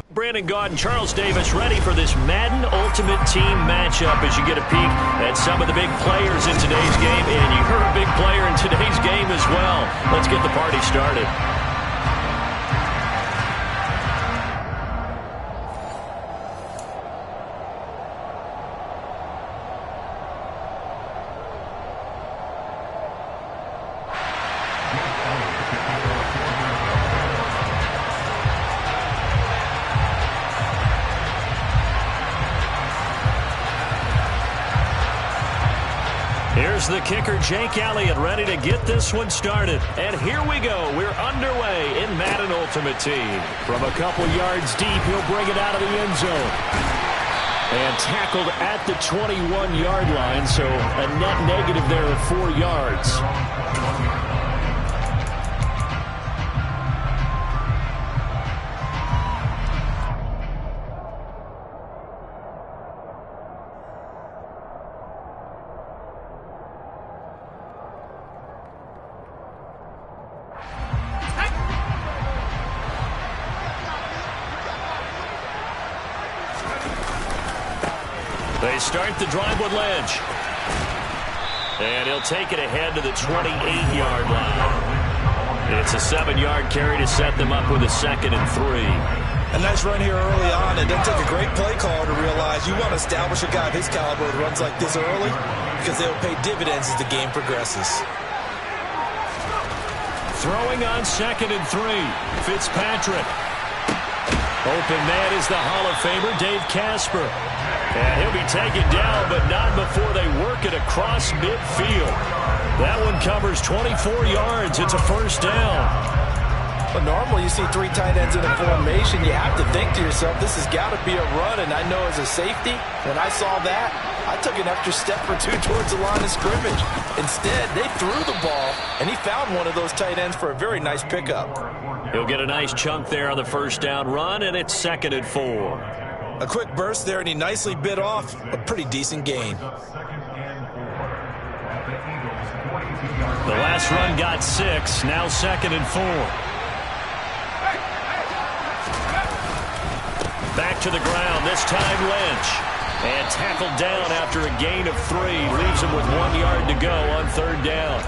Brandon Gaud and Charles Davis ready for this Madden Ultimate Team matchup as you get a peek at some of the big players in today's game. And you're a big player in today's game as well. Let's get the party started. Here's the kicker, Jake Elliott, ready to get this one started. And here we go. We're underway in Madden Ultimate Team. From a couple yards deep, he'll bring it out of the end zone. And tackled at the 21-yard line, so a net negative there of 4 yards. They start the drive with Lynch. And he'll take it ahead to the 28-yard line. It's a 7-yard carry to set them up with a 2nd and 3. A nice run here early on. It doesn't take a great play caller to realize you want to establish a guy of his caliber that runs like this early because they'll pay dividends as the game progresses. Throwing on 2nd and 3. Fitzpatrick. Open man is the Hall of Famer, Dave Casper. And he'll be taken down, but not before they work it across midfield. That one covers 24 yards. It's a first down. But normally you see 3 tight ends in a formation. You have to think to yourself, this has got to be a run. And I know as a safety, when I saw that, I took an extra step or 2 towards the line of scrimmage. Instead, they threw the ball, and he found one of those tight ends for a very nice pickup. He'll get a nice chunk there on the first down run, and it's 2nd and 4. A quick burst there, and he nicely bit off a pretty decent gain. The last run got 6, now 2nd and 4. Back to the ground, this time Lynch. And tackled down after a gain of 3. Leaves him with 1 yard to go on 3rd down.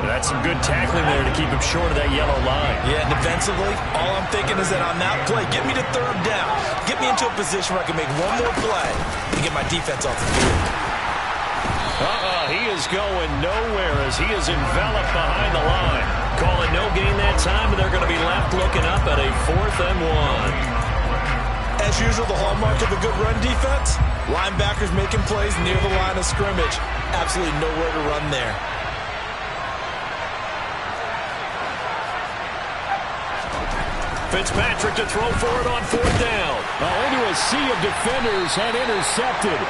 That's some good tackling there to keep him short of that yellow line. Yeah, and defensively, all I'm thinking is that on that play, get me to 3rd down. Get me into a position where I can make one more play and get my defense off the field. He is going nowhere as he is enveloped behind the line. Call it no gain that time, and they're going to be left looking up at a 4th and 1. As usual, the hallmark of a good run defense, linebackers making plays near the line of scrimmage. Absolutely nowhere to run there. Fitzpatrick to throw for it on 4th down. Into a sea of defenders and intercepted.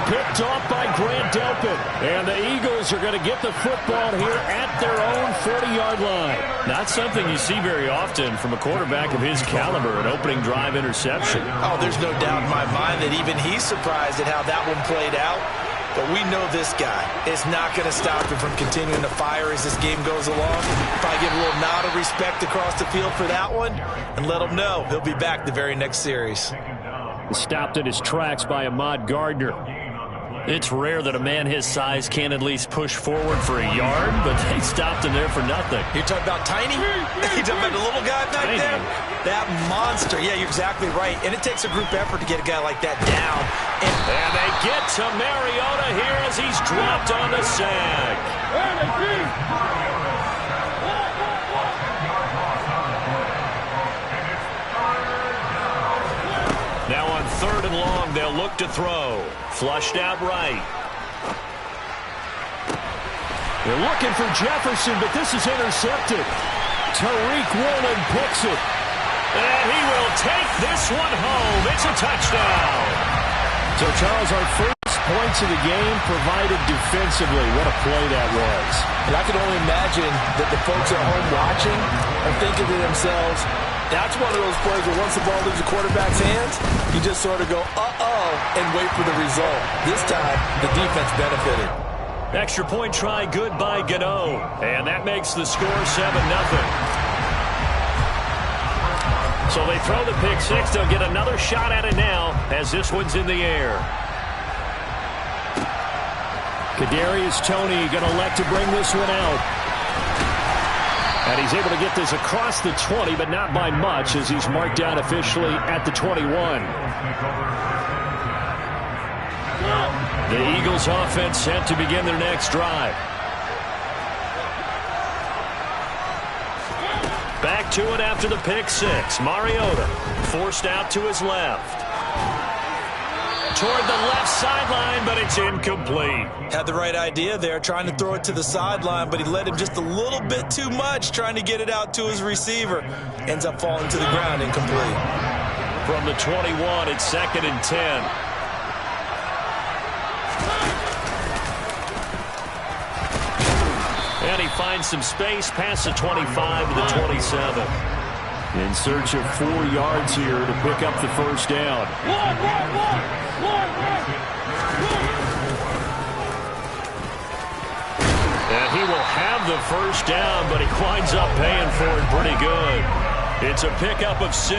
Picked off by Grant Delpit. And the Eagles are going to get the football here at their own 40-yard line. Not something you see very often from a quarterback of his caliber, an opening drive interception. Oh, there's no doubt in my mind that even he's surprised at how that one played out. But we know this guy is not going to stop him from continuing to fire as this game goes along. Probably give a little nod of respect across the field for that one and let him know he'll be back the very next series. Stopped in his tracks by Ahmad Gardner. It's rare that a man his size can at least push forward for a yard, but they stopped him there for nothing. You're talking about tiny? You're talking about the little guy back Tiny. there? That monster. Yeah, you're exactly right. And it takes a group effort to get a guy like that down. And they get to Mariota here as he's dropped on the sag. Now on 3rd and long, they'll look to throw. Flushed out right. They're looking for Jefferson, but this is intercepted. Tariq Woolen picks it. And he will take this one home. It's a touchdown. So, Charles, our first points of the game provided defensively. What a play that was. And I can only imagine that the folks at home watching are thinking to themselves, that's one of those plays where once the ball leaves the quarterback's hands, you just sort of go, uh-oh, and wait for the result. This time, the defense benefited. Extra point try, good by Gano. And that makes the score 7-0. So they throw the pick six. They'll get another shot at it now as this one's in the air. Kadarius Toney going to elect to bring this one out. And he's able to get this across the 20, but not by much as he's marked down officially at the 21. The Eagles offense set to begin their next drive. Back to it after the pick six. Mariota forced out to his left. Toward the left sideline, but it's incomplete. Had the right idea there, trying to throw it to the sideline, but he led him just a little bit too much, trying to get it out to his receiver. Ends up falling to the ground, incomplete. From the 21, it's 2nd and 10. And he finds some space past the 25 to the 27. In search of 4 yards here to pick up the first down. And he will have the first down, but he winds up paying for it pretty good. It's a pickup of 6.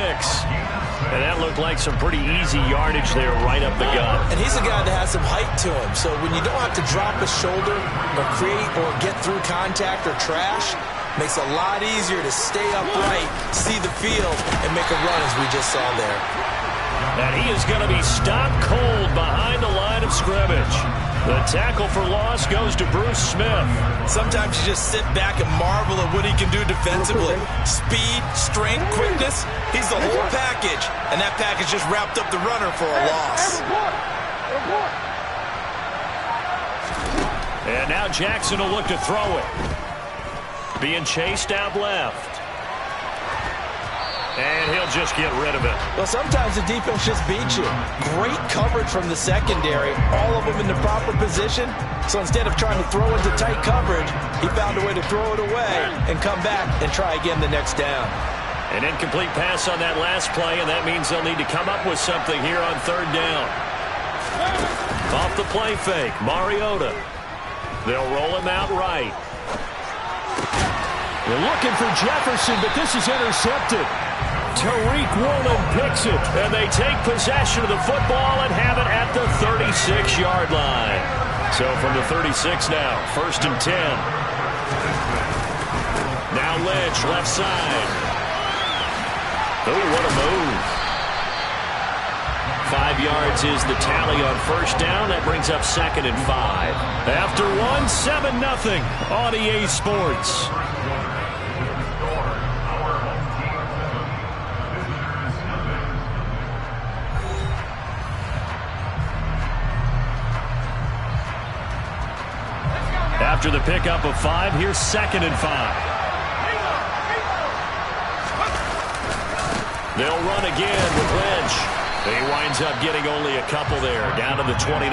And that looked like some pretty easy yardage there right up the gut. And he's a guy that has some height to him. So when you don't have to drop a shoulder or create or get through contact or trash, makes it a lot easier to stay upright, see the field, and make a run as we just saw there. And he is going to be stopped cold behind the line of scrimmage. The tackle for loss goes to Bruce Smith. Sometimes you just sit back and marvel at what he can do defensively. Speed, strength, quickness. He's the whole package. And that package just wrapped up the runner for a loss. And now Jackson will look to throw it. Being chased out left. And he'll just get rid of it. Well, sometimes the defense just beats you. Great coverage from the secondary. All of them in the proper position. So instead of trying to throw into tight coverage, he found a way to throw it away and come back and try again the next down. An incomplete pass on that last play, and that means they'll need to come up with something here on 3rd down. Off the play fake, Mariota. They'll roll him out right. They're looking for Jefferson, but this is intercepted. Tariq Woolen picks it. And they take possession of the football and have it at the 36-yard line. So from the 36 now, 1st and 10. Now Lynch, left side. Oh, what a move. 5 yards is the tally on 1st down. That brings up 2nd and 5. After 1, 7-0 on EA Sports. After the pickup of 5, here's 2nd and 5. They'll run again with Lynch. He winds up getting only a couple there, down to the 29.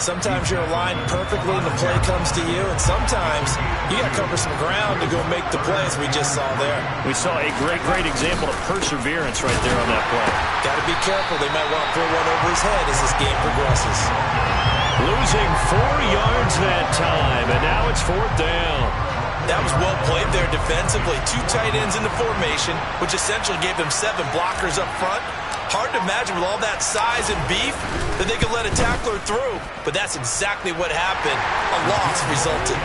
Sometimes you're aligned perfectly and the play comes to you, and sometimes you got to cover some ground to go make the plays we just saw there. We saw a great example of perseverance right there on that play. Got to be careful. They might want to throw one over his head as this game progresses. Losing 4 yards that time, and now it's 4th down. That was well played there defensively. 2 tight ends in the formation, which essentially gave them 7 blockers up front. Hard to imagine with all that size and beef that they could let a tackler through, but that's exactly what happened. A loss resulted.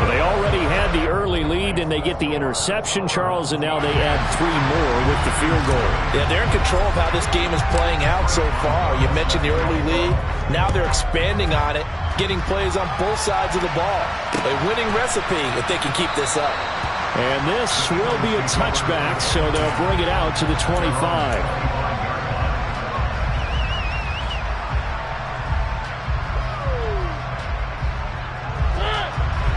Well, they already had the early lead, and they get the interception, Charles, and now they add 3 more with the field goal. Yeah, they're in control of how this game is playing out so far. You mentioned the early lead. Now they're expanding on it, getting plays on both sides of the ball. A winning recipe if they can keep this up. And this will be a touchback, so they'll bring it out to the 25.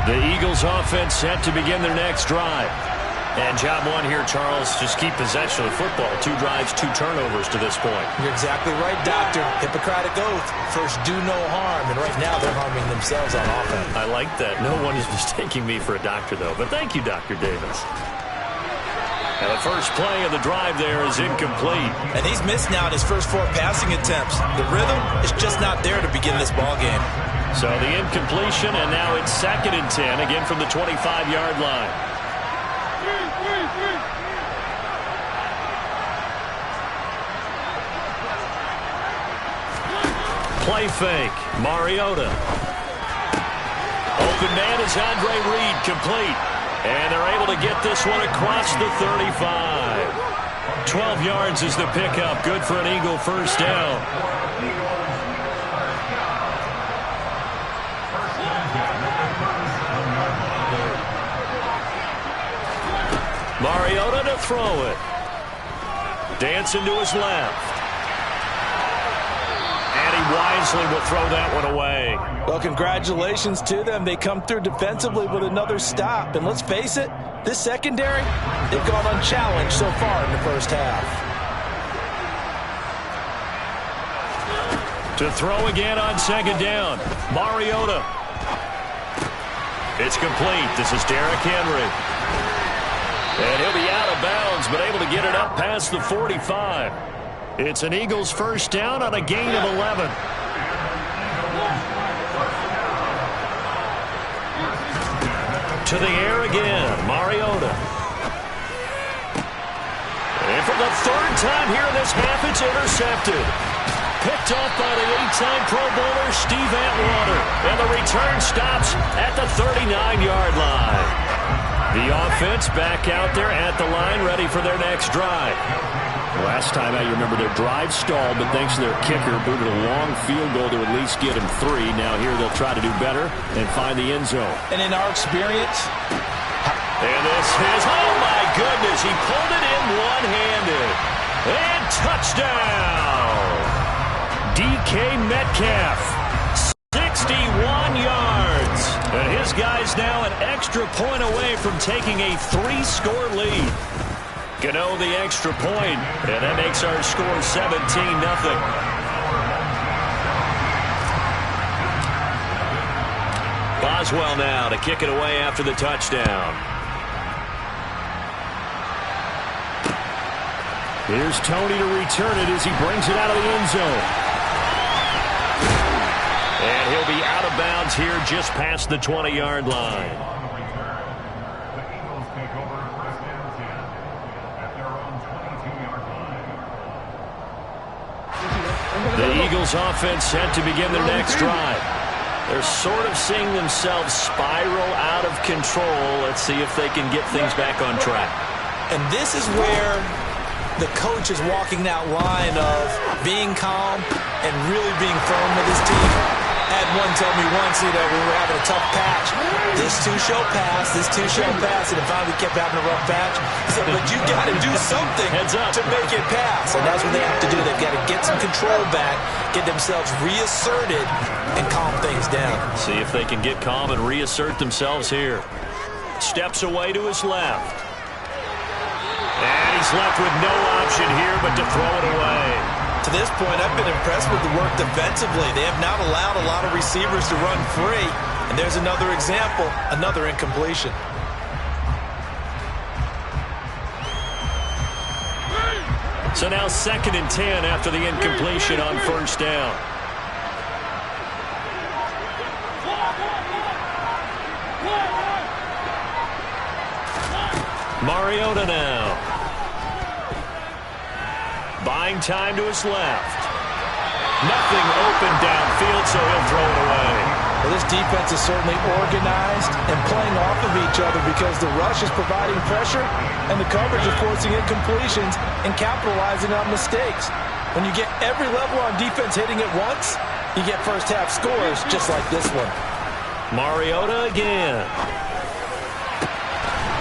The Eagles offense set to begin their next drive. And job 1 here, Charles, just keep possession of the football. 2 drives, 2 turnovers to this point. You're exactly right, Doctor. Hippocratic oath. First, do no harm. And right now, they're harming themselves on offense. I like that. No one is mistaking me for a doctor, though. But thank you, Dr. Davis. And the first play of the drive there is incomplete. And he's missed now in his first 4 passing attempts. The rhythm is just not there to begin this ball game. So the incompletion, and now it's 2nd and 10, again from the 25-yard line. Play fake. Mariota. Open man is Andre Reed, complete. And they're able to get this one across the 35. 12 yards is the pickup. Good for an Eagle first down. Mariota to throw it. Dancing to his left. And he wisely will throw that one away. Well, congratulations to them. They come through defensively with another stop. And let's face it, this secondary, they've gone unchallenged so far in the first half. To throw again on second down. Mariota. It's complete. This is Derrick Henry. And he'll be out of bounds, but able to get it up past the 45. It's an Eagles first down on a gain of 11. To the air again, Mariota. And for the third time here in this half, it's intercepted. Picked off by the 8-time Pro Bowler Steve Atwater. And the return stops at the 39-yard line. The offense back out there at the line, ready for their next drive. Last time out, you remember their drive stalled, but thanks to their kicker, booted a long field goal to at least get him 3. Now here they'll try to do better and find the end zone. And in our experience... And this is, oh my goodness, he pulled it in one-handed. And touchdown! DK Metcalf. 61 yards. And his guy's now an extra point away from taking a 3-score lead. Gano the extra point, and that makes our score 17-0. Boswell now to kick it away after the touchdown. Here's Tony to return it as he brings it out of the end zone. And he'll be out of bounds here just past the 20-yard line. The Eagles offense set to begin their next drive. They're sort of seeing themselves spiral out of control. Let's see if they can get things back on track. And this is where the coach is walking that line of being calm and really being firm with his team. I had one tell me once, when we were having a tough patch, this too shall pass, and it finally kept having a rough patch. He said, but you got to do something to make it pass. And that's what they have to do. They've got to get some control back, get themselves reasserted, and calm things down. See if they can get calm and reassert themselves here. Steps away to his left. And he's left with no option here but to throw it away. To this point, I've been impressed with the work defensively. They have not allowed a lot of receivers to run free. And there's another example, another incompletion. So now 2nd and 10 after the incompletion on first down. Mariota now. Buying time to his left. Nothing open downfield, so he'll throw it away. Well, this defense is certainly organized and playing off of each other because the rush is providing pressure and the coverage is forcing incompletions and capitalizing on mistakes. When you get every level on defense hitting it once, you get first half scores just like this one. Mariota again.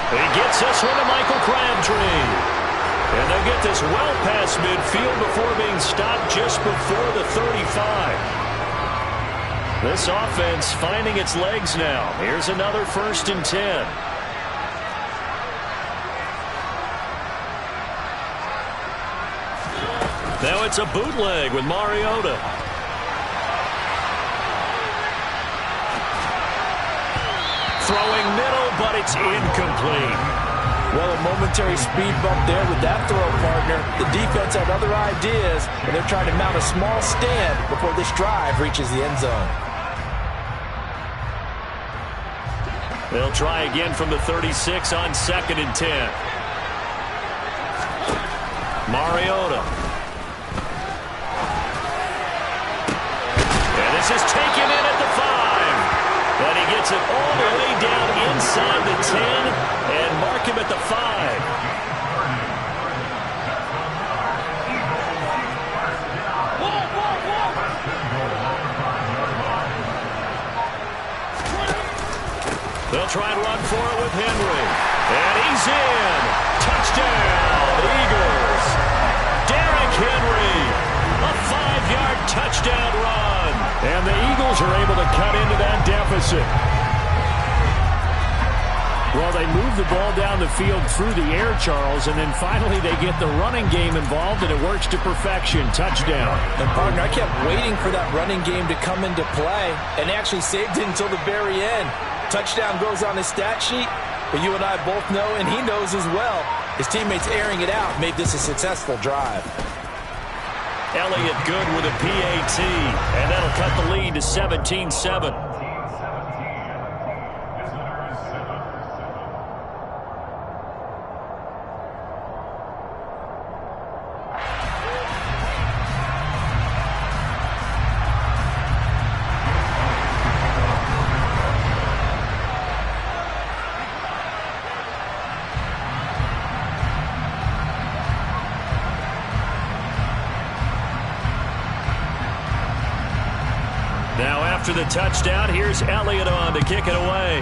He gets this one to Michael Crabtree. And they'll get this well past midfield before being stopped just before the 35. This offense finding its legs now. Here's another 1st and 10. Now it's a bootleg with Mariota. Throwing middle, but it's incomplete. Well, a momentary speed bump there with that throw, partner. The defense had other ideas, and they're trying to mount a small stand before this drive reaches the end zone. They'll try again from the 36 on 2nd and 10. Mariota. This is taken in at the 5. And he gets it all the way down inside the 10 and mark him at the 5. They'll try and run for it with Henry. And he's in. Touchdown, Eagles. Derrick Henry. A 5-yard touchdown run. And the Eagles are able to cut into that deficit. Well, they move the ball down the field through the air, Charles, and then finally they get the running game involved, and it works to perfection. Touchdown. And, partner, I kept waiting for that running game to come into play, and they actually saved it until the very end. Touchdown goes on his stat sheet, but you and I both know, and he knows as well, his teammates airing it out made this a successful drive. Elliott good with a PAT, and that'll cut the lead to 17-7. Now after the touchdown, here's Elliott on to kick it away.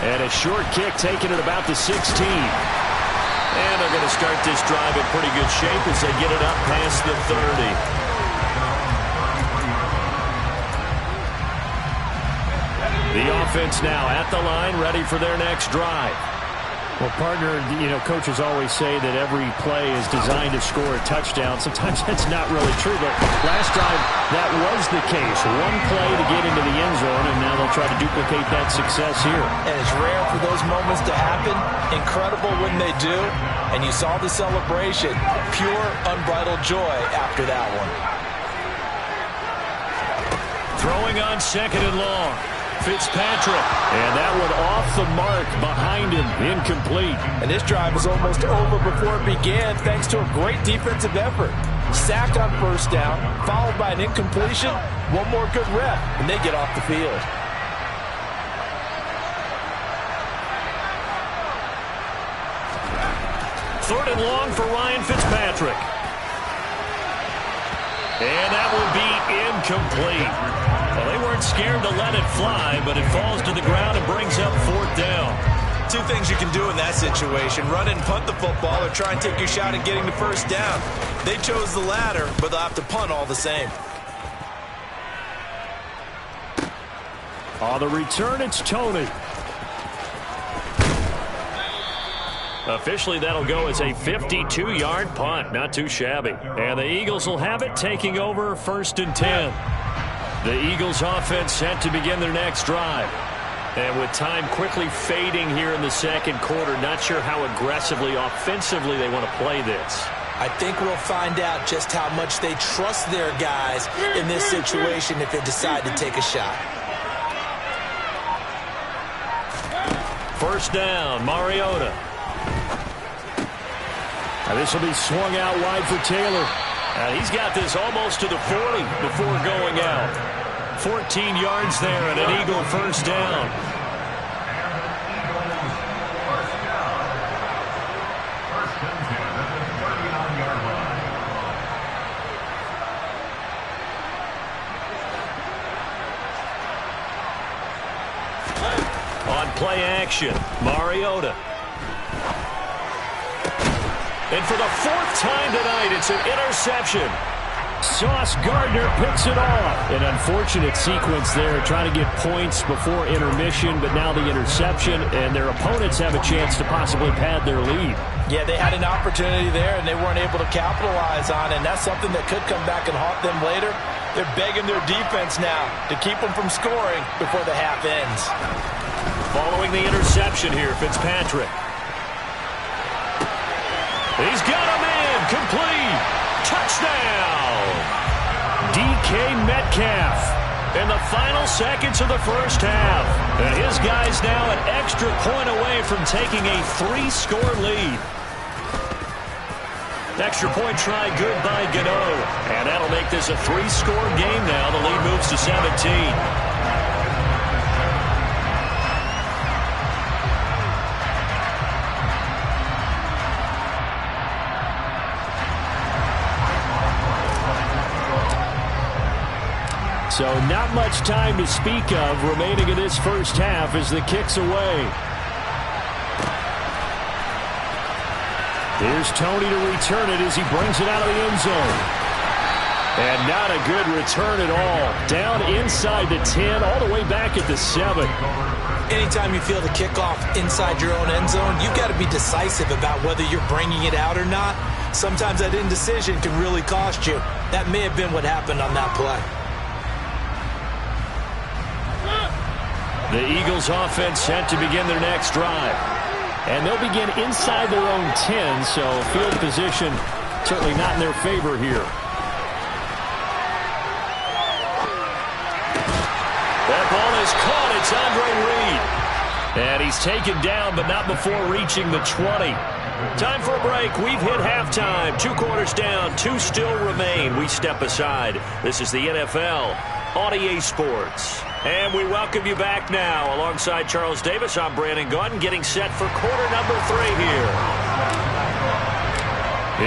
And a short kick taken at about the 16. And they're going to start this drive in pretty good shape as they get it up past the 30. The offense now at the line, ready for their next drive. Well, partner, you know, coaches always say that every play is designed to score a touchdown. Sometimes that's not really true, but last drive, that was the case. One play to get into the end zone, and now they'll try to duplicate that success here. And it's rare for those moments to happen. Incredible when they do. And you saw the celebration. Pure, unbridled joy after that one. Throwing on 2nd and long. Fitzpatrick, and that one off the mark behind him, incomplete. And this drive was almost over before it began thanks to a great defensive effort. Sacked on 1st down, followed by an incompletion, one more good rep, and they get off the field. Third and long for Ryan Fitzpatrick. And that will be incomplete. Well, they weren't scared to let it fly, but it falls to the ground and brings up 4th down. Two things you can do in that situation: run and punt the football, or try and take your shot at getting the 1st down. They chose the latter, but they'll have to punt all the same. On the return, it's Tony. Officially, that'll go as a 52-yard punt. Not too shabby. And the Eagles will have it, taking over 1st and 10. The Eagles offense set to begin their next drive. And with time quickly fading here in the 2nd quarter, not sure how aggressively, offensively they want to play this. I think we'll find out just how much they trust their guys in this situation if they decide to take a shot. 1st down, Mariota. Now this will be swung out wide for Taylor. And he's got this almost to the 40 before going out. 14 yards there and an Eagle 1st down. On play action, Mariota. And for the 4th time tonight, it's an interception. Sauce Gardner picks it off. An unfortunate sequence there, trying to get points before intermission, but now the interception, and their opponents have a chance to possibly pad their lead. Yeah, they had an opportunity there, and they weren't able to capitalize on it, and that's something that could come back and haunt them later. They're begging their defense now to keep them from scoring before the half ends. Following the interception here, Fitzpatrick. He's got him in. Complete. Touchdown. DK Metcalf. In the final seconds of the 1st half. And his guys now an extra point away from taking a 3-score lead. Extra point try good by Gano. And that'll make this a 3-score game now. The lead moves to 17. So not much time to speak of remaining in this first half as the kick's away. Here's Tony to return it as he brings it out of the end zone. And not a good return at all. Down inside the 10, all the way back at the 7. Anytime you feel the kickoff inside your own end zone, you've got to be decisive about whether you're bringing it out or not. Sometimes that indecision can really cost you. That may have been what happened on that play. The Eagles offense set to begin their next drive. And they'll begin inside their own 10, so field position certainly not in their favor here. That ball is caught. It's Andre Reed. And he's taken down, but not before reaching the 20. Time for a break. We've hit halftime. 2 quarters down. 2 still remain. We step aside. This is the NFL on EA Sports. And we welcome you back now. Alongside Charles Davis, I'm Brandon Gaudin, getting set for quarter number 3 here.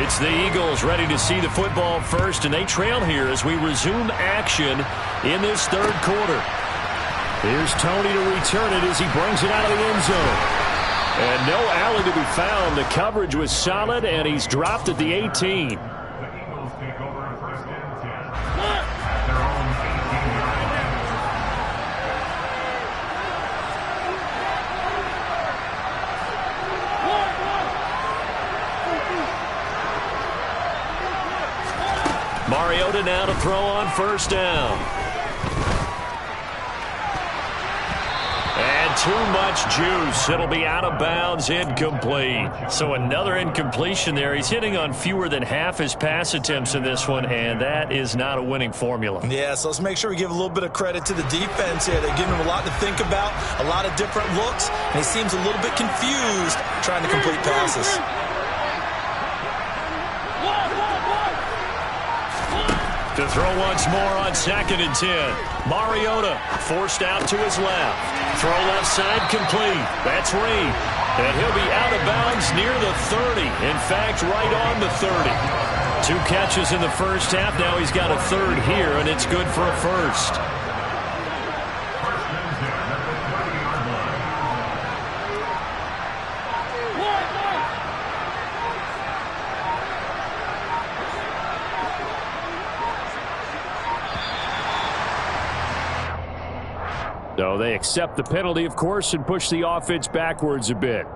It's the Eagles ready to see the football first, and they trail here as we resume action in this third quarter. Here's Tony to return it as he brings it out of the end zone. And no alley to be found. The coverage was solid, and he's dropped at the 18. Mariota now to throw on first down. And too much juice. It'll be out of bounds, incomplete. So another incompletion there. He's hitting on fewer than half his pass attempts in this one, and that is not a winning formula. Yeah, so let's make sure we give a little bit of credit to the defense here. They're giving him a lot to think about, a lot of different looks, and he seems a little bit confused trying to complete passes. To throw once more on 2nd and 10. Mariota forced out to his left. Throw left side complete. That's Reed. And he'll be out of bounds near the 30. In fact, right on the 30. 2 catches in the first half. Now he's got a third here, and it's good for a first. So they accept the penalty, of course, and push the offense backwards a bit.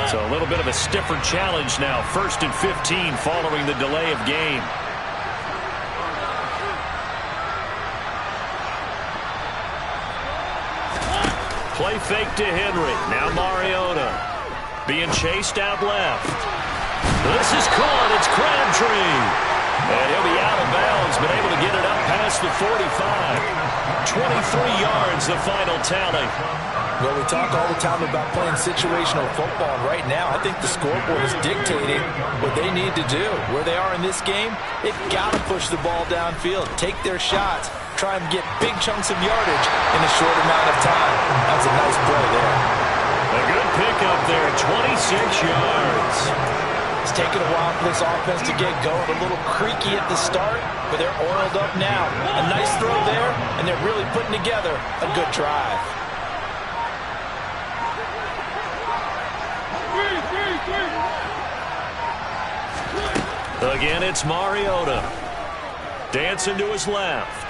So a little bit of a stiffer challenge now. 1st and 15 following the delay of game. Play fake to Henry. Now Mariota being chased out left. This is caught. It's Crabtree. And he'll be out of bounds, but able to get it up past the 45. 23 yards, the final tally. Well, we talk all the time about playing situational football, and right now I think the scoreboard is dictating what they need to do. Where they are in this game, they've got to push the ball downfield, take their shots, try and get big chunks of yardage in a short amount of time. That was a nice play there. A good pickup there, 26 yards. It's taken a while for this offense to get going. A little creaky at the start, but they're oiled up now. A nice throw there, and they're really putting together a good drive. Again, it's Mariota. Dancing to his left.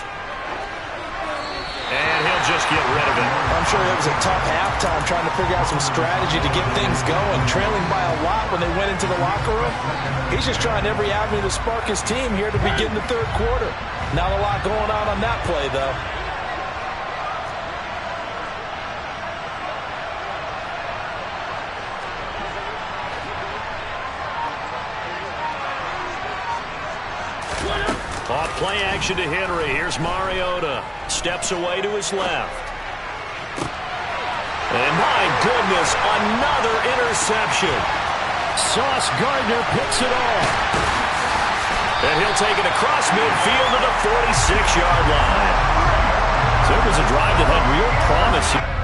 And he'll just get rid of it. I'm sure it was a tough halftime trying to figure out some strategy to get things going. Trailing by a lot when they went into the locker room. He's just trying every avenue to spark his team here to begin the third quarter. Not a lot going on that play, though. Off play action to Henry. Here's Mariota. Steps away to his left. And my goodness, another interception. Sauce Gardner picks it off. And he'll take it across midfield to the 46-yard line. So it was a drive that had real promise.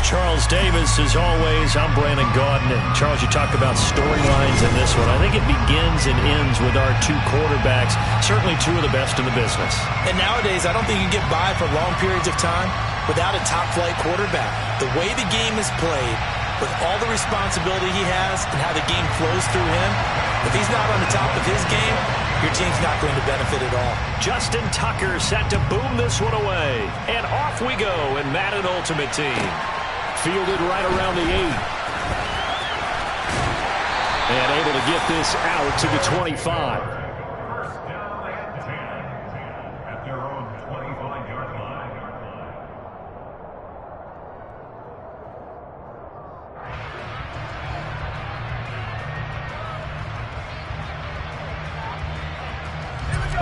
Charles Davis. As always, I'm Brandon Gaudin. And Charles, you talk about storylines in this one. I think it begins and ends with our two quarterbacks, certainly two of the best in the business. And nowadays, I don't think you can get by for long periods of time without a top-flight quarterback. The way the game is played, with all the responsibility he has and how the game flows through him, if he's not on the top of his game, your team's not going to benefit at all. Justin Tucker set to boom this one away. And off we go in Madden Ultimate Team. Fielded right around the 8. And able to get this out to the 25.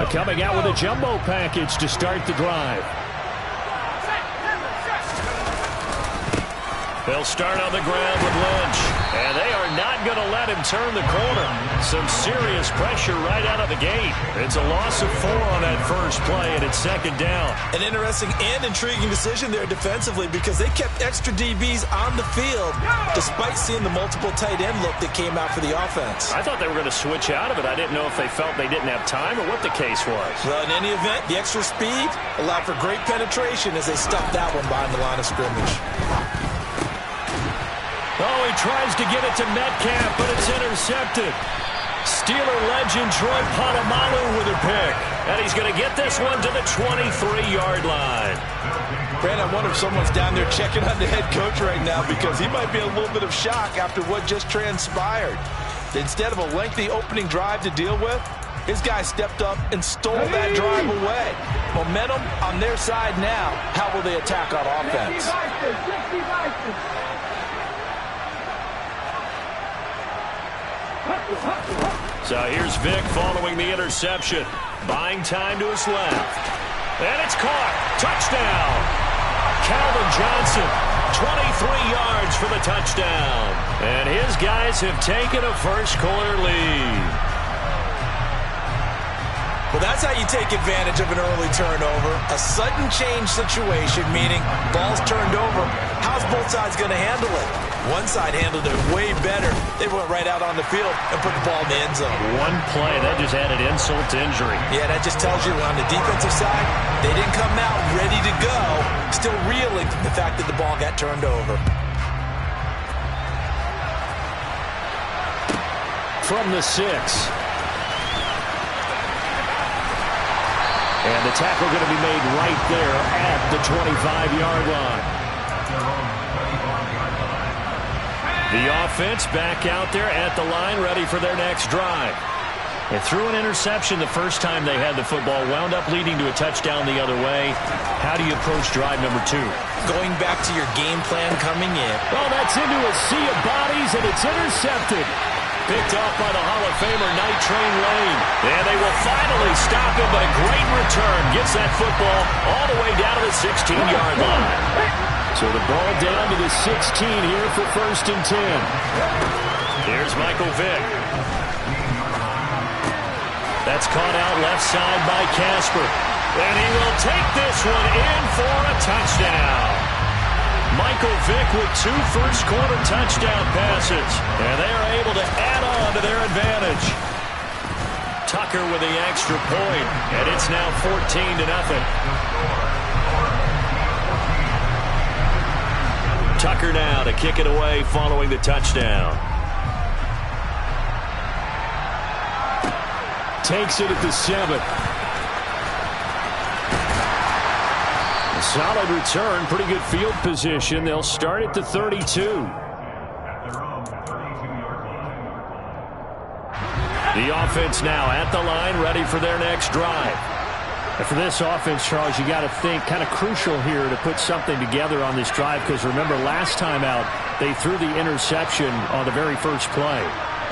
Coming out with a jumbo package to start the drive. They'll start on the ground with Lynch. And they are not going to let him turn the corner. Some serious pressure right out of the gate. It's a loss of 4 on that first play, and it's second down. An interesting and intriguing decision there defensively because they kept extra DBs on the field despite seeing the multiple tight end look that came out for the offense. I thought they were going to switch out of it. I didn't know if they felt they didn't have time or what the case was. Well, in any event, the extra speed allowed for great penetration as they stuffed that one behind the line of scrimmage. Oh, he tries to get it to Metcalf, but it's intercepted. Steeler legend Troy Polamalu with a pick. And he's going to get this one to the 23-yard line. Brandon, I wonder if someone's down there checking on the head coach right now because he might be in a little bit of shock after what just transpired. Instead of a lengthy opening drive to deal with, his guy stepped up and stole that drive away. Momentum on their side now. How will they attack on offense? So here's Vick following the interception. Buying time to his left. And it's caught. Touchdown. Calvin Johnson, 23 yards for the touchdown. And his guys have taken a first-quarter lead. Well, that's how you take advantage of an early turnover. A sudden change situation, meaning ball's turned over. How's both sides going to handle it? One side handled it way better. They went right out on the field and put the ball in the end zone. One play, that just added insult to injury. Yeah, that just tells you on the defensive side, they didn't come out ready to go, still reeling from the fact that the ball got turned over. From the 6. And the tackle going to be made right there at the 25-yard line. The offense back out there at the line, ready for their next drive. They threw an interception the first time they had the football, wound up leading to a touchdown the other way. How do you approach drive number 2? Going back to your game plan coming in. Oh, that's into a sea of bodies, and it's intercepted. Picked off by the Hall of Famer, Night Train Lane. And they will finally stop him, but a great return. Gets that football all the way down to the 16-yard line. So the ball down to the 16 here for 1st and 10. Here's Michael Vick. That's caught out left side by Casper. And he will take this one in for a touchdown. Michael Vick with 2 first-quarter touchdown passes. And they are able to add on to their advantage. Tucker with the extra point. And it's now 14-0. Tucker now to kick it away following the touchdown. Takes it at the 7. A solid return, pretty good field position. They'll start at the 32. The offense now at the line, ready for their next drive. And for this offense, Charles, you got to think kind of crucial here to put something together on this drive because remember last time out they threw the interception on the very first play.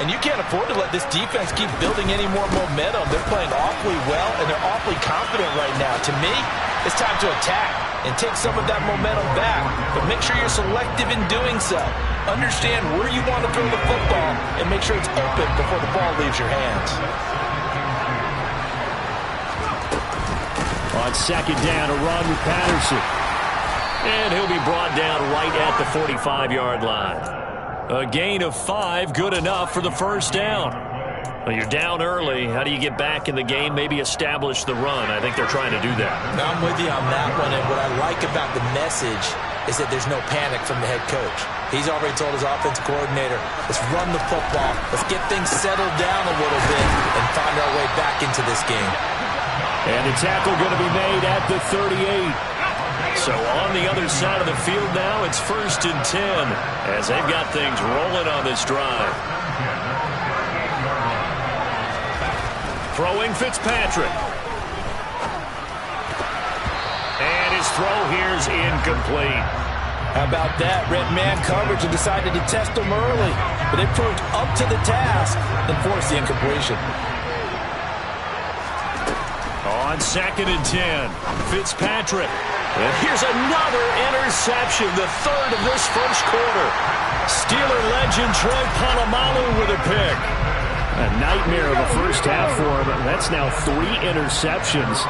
And you can't afford to let this defense keep building any more momentum. They're playing awfully well and they're awfully confident right now. To me, it's time to attack and take some of that momentum back. But make sure you're selective in doing so. Understand where you want to throw the football and make sure it's open before the ball leaves your hands. On second down, a run with Patterson. And he'll be brought down right at the 45-yard line. A gain of 5, good enough for the first down. Well, you're down early. How do you get back in the game, maybe establish the run? I think they're trying to do that. I'm with you on that one, and what I like about the message is that there's no panic from the head coach. He's already told his offensive coordinator, let's run the football, let's get things settled down a little bit and find our way back into this game. And the tackle going to be made at the 38. So on the other side of the field now, it's 1st and 10 as they've got things rolling on this drive. Throwing Fitzpatrick. And his throw here's incomplete. How about that? Red man coverage and decided to test them early, but they proved up to the task and forced the incompletion. On 2nd and 10, Fitzpatrick. And here's another interception, the third of this first quarter. Steeler legend Troy Polamalu with a pick. A nightmare of a first half for him. That's now 3 interceptions.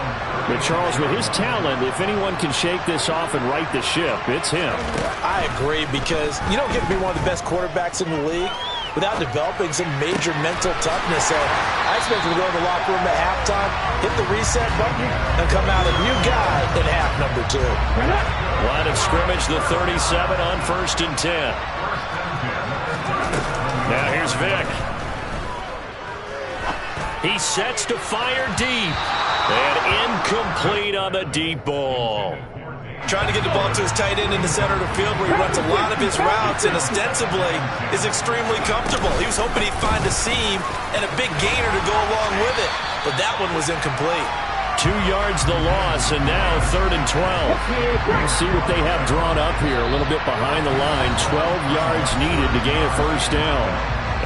But Charles, with his talent, if anyone can shake this off and right the ship, it's him. I agree, because you don't get to be one of the best quarterbacks in the league without developing some major mental toughness. So I expect him to go in the locker room at halftime, hit the reset button, and come out a new guy in half number 2. Line of scrimmage, the 37 on 1st and 10. Now here's Vick. He sets to fire deep. And incomplete on the deep ball. Trying to get the ball to his tight end in the center of the field where he runs a lot of his routes and ostensibly is extremely comfortable. He was hoping he'd find a seam and a big gainer to go along with it, but that one was incomplete. 2 yards the loss, and now 3rd and 12. We'll see what they have drawn up here. A little bit behind the line. 12 yards needed to gain a first down.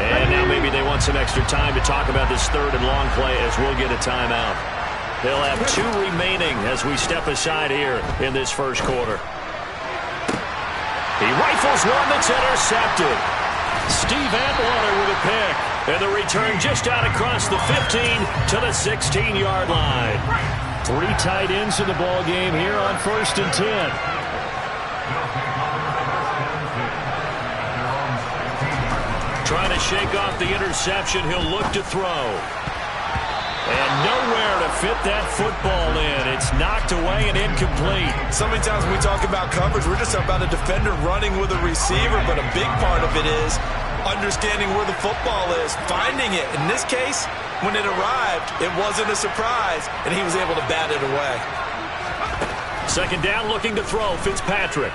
And now maybe they want some extra time to talk about this 3rd and long play as we'll get a timeout. They'll have 2 remaining as we step aside here in this first quarter. He rifles one that's intercepted. Steve Atwater with a pick. And the return just out across the 15 to the 16-yard line. 3 tight ends in the ball game here on 1st and 10. Trying to shake off the interception. He'll look to throw. And nowhere to fit that football in. It's knocked away and incomplete. So many times when we talk about coverage, we're just about a defender running with a receiver, but a big part of it is understanding where the football is, finding it. In this case, when it arrived, it wasn't a surprise, and he was able to bat it away. 2nd down, looking to throw, Fitzpatrick.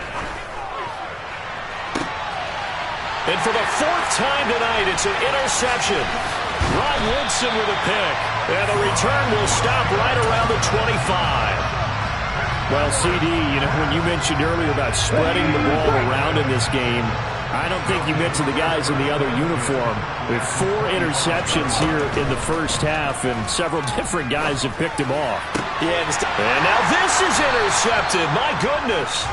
And for the 4th time tonight, it's an interception. Rod Woodson with a pick. And the return will stop right around the 25. Well, CD, when you mentioned earlier about spreading the ball around in this game, I don't think you mentioned the guys in the other uniform. With 4 interceptions here in the first half, and several different guys have picked him off. Yeah, and now this is intercepted. My goodness.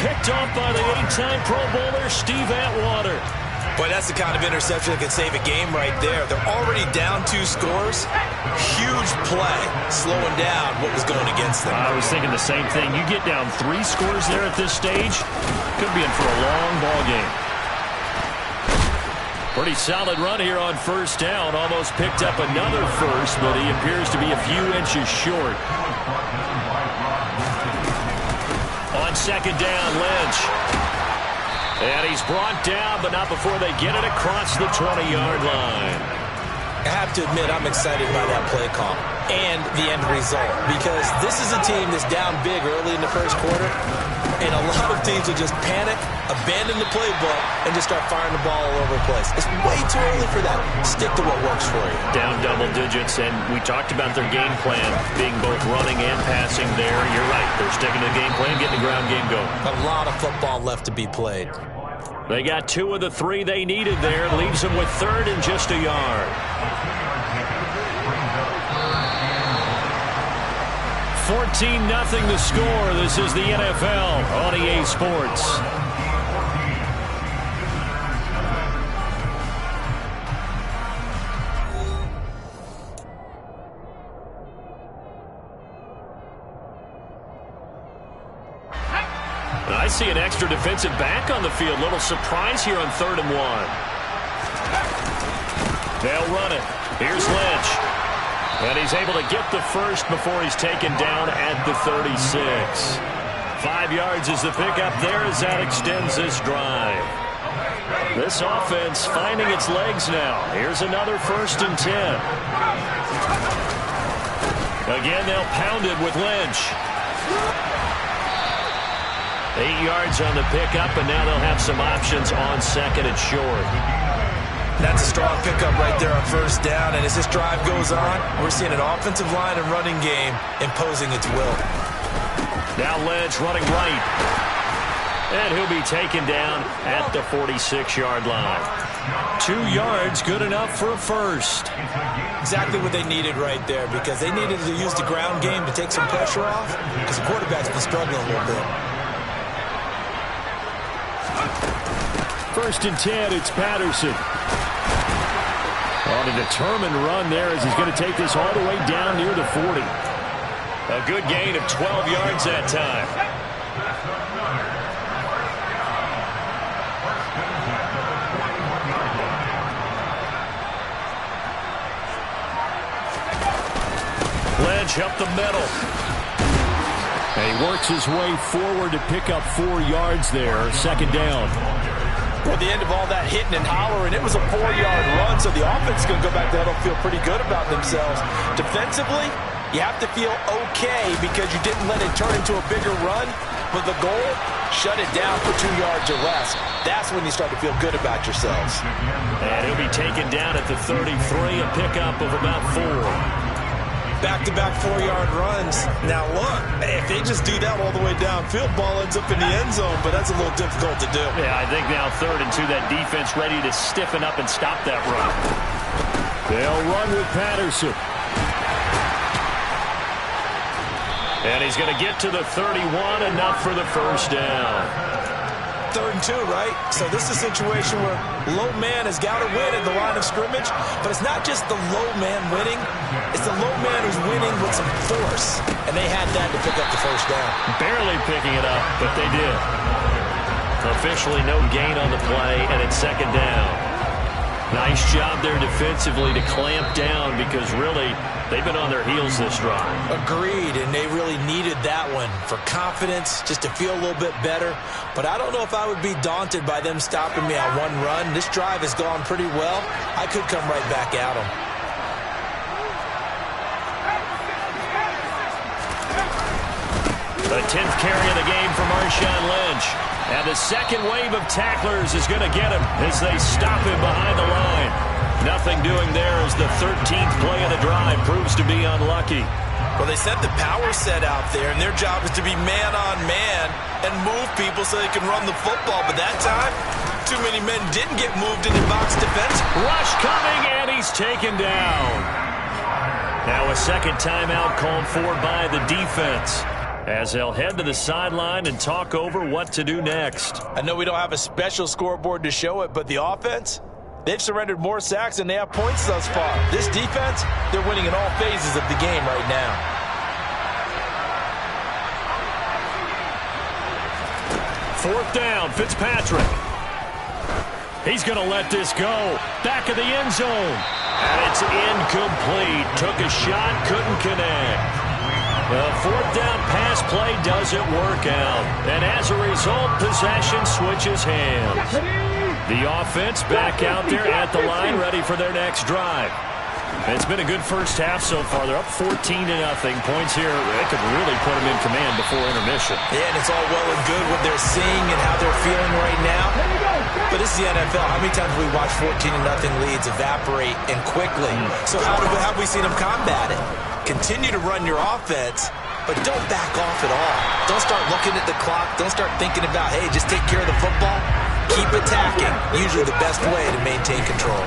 Picked off by the 8-time Pro Bowler, Steve Atwater. Boy, that's the kind of interception that can save a game right there. They're already down 2 scores. Huge play, slowing down what was going against them. I was thinking the same thing. You get down 3 scores there at this stage, could be in for a long ball game. Pretty solid run here on 1st down. Almost picked up another first, but he appears to be a few inches short. On 2nd down, Lynch. And he's brought down, but not before they get it across the 20-yard line. I have to admit, I'm excited by that play call and the end result, because this is a team that's down big early in the first quarter, and a lot of teams will just panic, abandon the playbook, and just start firing the ball all over the place. It's way too early for that. Stick to what works for you. Down double digits, and we talked about their game plan being both running and passing there. You're right. They're sticking to the game plan, getting the ground game going. A lot of football left to be played. They got 2 of the 3 they needed there. Leaves them with 3rd and just a yard. 14-0 the score. This is the NFL on EA Sports. And I see an extra defensive back on the field. Little surprise here on 3rd and 1. They'll run it. Here's Lynch. And he's able to get the first before he's taken down at the 36. 5 yards is the pickup there as that extends this drive. This offense finding its legs now. Here's another 1st and 10. Again, they'll pound it with Lynch. 8 yards on the pickup, and now they'll have some options on 2nd and short. That's a strong pickup right there on 1st down, and as this drive goes on, we're seeing an offensive line and running game imposing its will. Now Lynch running right. And he'll be taken down at the 46-yard line. 2 yards, good enough for a first. Exactly what they needed right there, because they needed to use the ground game to take some pressure off, because the quarterback's been struggling a little bit. 1st and 10, it's Patterson. On a determined run there as he's going to take this all the way down near the 40. A good gain of 12 yards that time. Lynch up the middle. And he works his way forward to pick up 4 yards there. 2nd down. Well, at the end of all that hitting and hollering, it was a 4-yard run, so the offense is going to go back there and feel pretty good about themselves. Defensively, you have to feel okay because you didn't let it turn into a bigger run, but the goal, shut it down for 2 yards or less. That's when you start to feel good about yourselves. And he'll be taken down at the 33, a pickup of about 4. Back-to-back 4-yard runs. Now, look, if they just do that all the way downfield, ball ends up in the end zone, but that's a little difficult to do. Yeah, I think now 3rd and 2, that defense ready to stiffen up and stop that run. They'll run with Patterson. And he's going to get to the 31, enough for the 1st down. 3rd and 2, right? So this is a situation where low man has got to win at the line of scrimmage, but it's not just the low man winning. It's the low man who's winning with some force, and they had that to pick up the 1st down. Barely picking it up, but they did. Officially no gain on the play, and it's 2nd down. Nice job there defensively to clamp down because really they've been on their heels this drive. Agreed, and they really needed that one for confidence, just to feel a little bit better. But I don't know if I would be daunted by them stopping me on one run. This drive has gone pretty well. I could come right back at them. The 10th carry of the game for Marshawn Lynch. And the 2nd wave of tacklers is going to get him as they stop him behind the line. Nothing doing there as the 13th play of the drive proves to be unlucky. Well, they sent the power set out there, and their job is to be man-on-man and move people so they can run the football. But that time, too many men didn't get moved into box defense. Rush coming, and he's taken down. Now a 2nd timeout called for by the defense, as they'll head to the sideline and talk over what to do next. I know we don't have a special scoreboard to show it, but the offense, they've surrendered more sacks than they have points thus far. This defense, they're winning in all phases of the game right now. Fourth down, Fitzpatrick. He's going to let this go. Back of the end zone. And it's incomplete. Took a shot, couldn't connect. The 4th down pass play doesn't work out. And as a result, possession switches hands. The offense back out there at the line, ready for their next drive. It's been a good first half so far. They're up 14-0. Points here, they could really put them in command before intermission. Yeah, and it's all well and good what they're seeing and how they're feeling right now. But this is the NFL. How many times have we watched 14-0 leads evaporate and quickly? So how have we seen them combat it? Continue to run your offense, but don't back off at all. Don't start looking at the clock. Don't start thinking about, hey, just take care of the football. Keep attacking. Usually the best way to maintain control.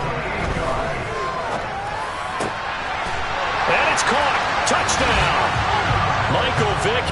And it's caught. Touchdown. Michael Vick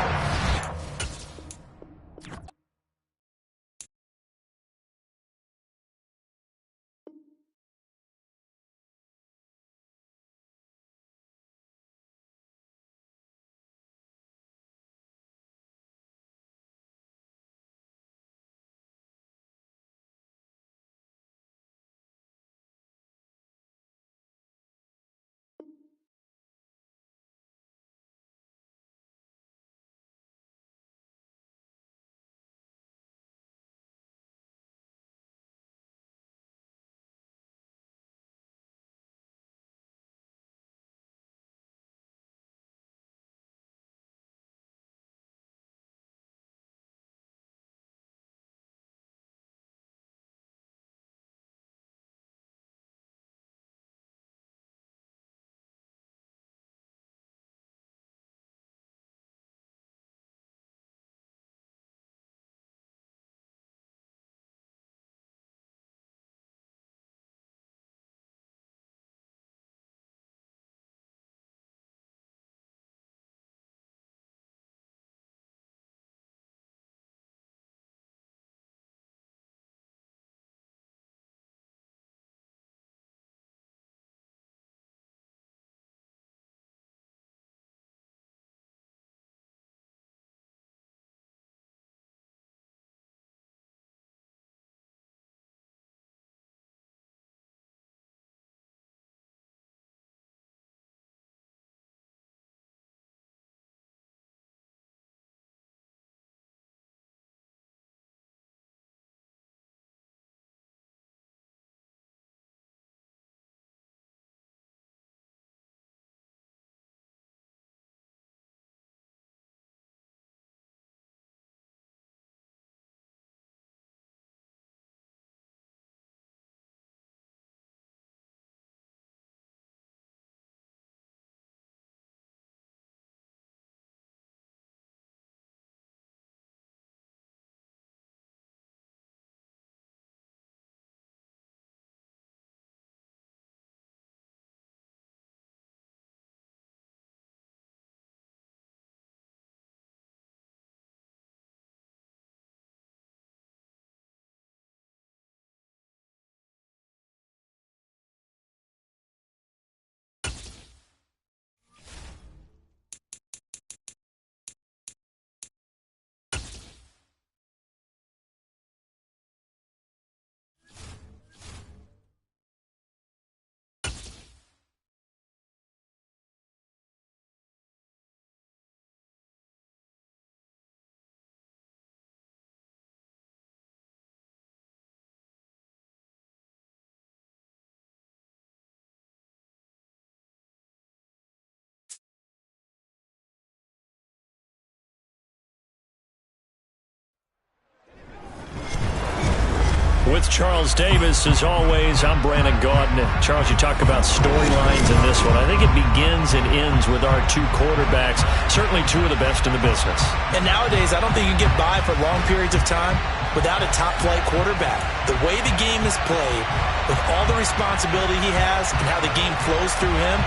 With Charles Davis, as always, I'm Brandon Gaudin. And Charles, you talk about storylines in this one. I think it begins and ends with our two quarterbacks, certainly two of the best in the business. And nowadays, I don't think you can get by for long periods of time without a top-flight quarterback. The way the game is played, with all the responsibility he has and how the game flows through him,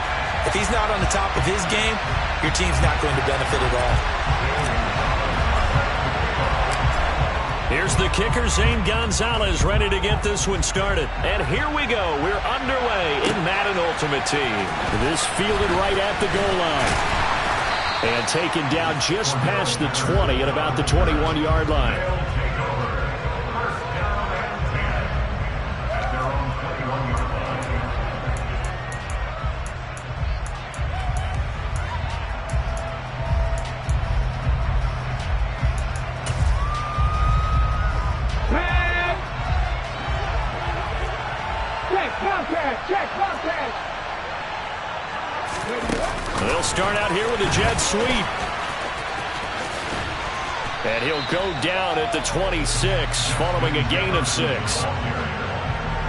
if he's not on the top of his game, your team's not going to benefit at all. Here's the kicker, Zane Gonzalez, ready to get this one started. And here we go. We're underway in Madden Ultimate Team. This fielded right at the goal line. And taken down just past the 20 at about the 21-yard line. They'll start out here with a jet sweep. And he'll go down at the 26, following a gain of 6.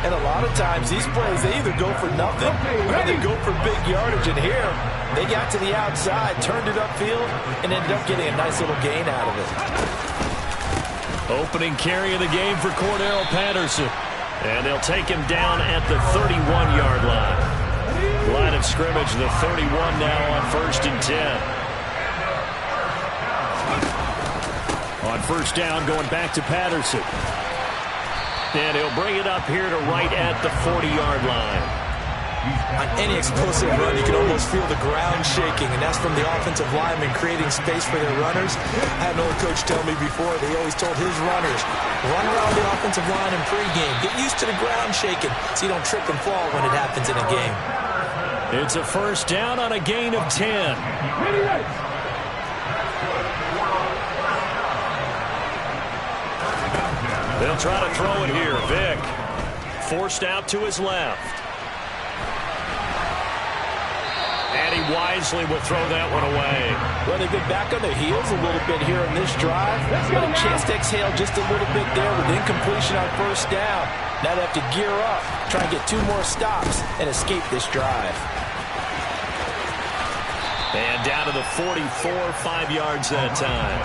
And a lot of times, these plays, they either go for nothing or they go for big yardage. And here, they got to the outside, turned it upfield, and ended up getting a nice little gain out of it. Opening carry of the game for Cordell Patterson. And they'll take him down at the 31-yard line. Line of scrimmage, the 31 now on 1st and 10. On first down, going back to Patterson. And he'll bring it up here to right at the 40-yard line. On any explosive run, you can almost feel the ground shaking, and that's from the offensive linemen creating space for their runners. I had an old coach tell me before, they always told his runners, run around the offensive line in pregame. Get used to the ground shaking so you don't trip and fall when it happens in a game. It's a first down on a gain of 10. They'll try to throw it here. Vick forced out to his left. And he wisely will throw that one away. Well, they've been back on their heels a little bit here on this drive. But a chance to exhale just a little bit there with incompletion on first down. Now they have to gear up, try and get 2 more stops, and escape this drive. And down to the 44, 5 yards that time.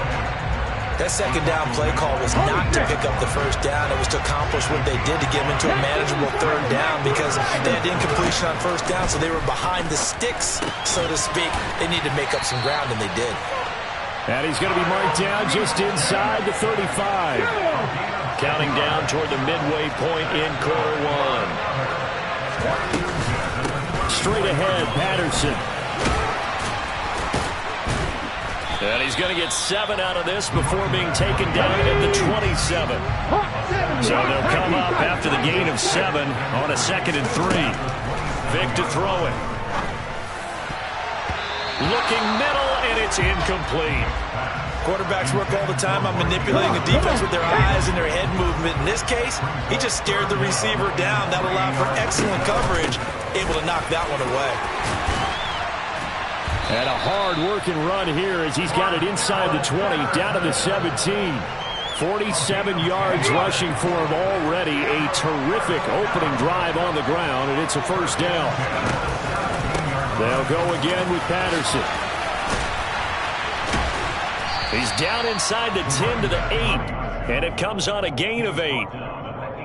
That second down play call was not to pick up the first down. It was to accomplish what they did to get them into a manageable third down because they had incompletion on first down, so they were behind the sticks, so to speak. They needed to make up some ground, and they did. And he's going to be marked down just inside the 35. Counting down toward the midway point in quarter one. Straight ahead, Patterson. And he's going to get 7 out of this before being taken down at the 27. So they'll come up after the gain of 7 on a 2nd and 3. Vick to throw it. Looking middle, and it's incomplete. Quarterbacks work all the time on manipulating the defense with their eyes and their head movement. In this case, he just stared the receiver down. That allowed for excellent coverage, able to knock that one away. And a hard-working run here as he's got it inside the 20, down to the 17. 47 yards rushing for him already. A terrific opening drive on the ground, and it's a first down. They'll go again with Patterson. He's down inside the 10 to the 8, and it comes on a gain of 8.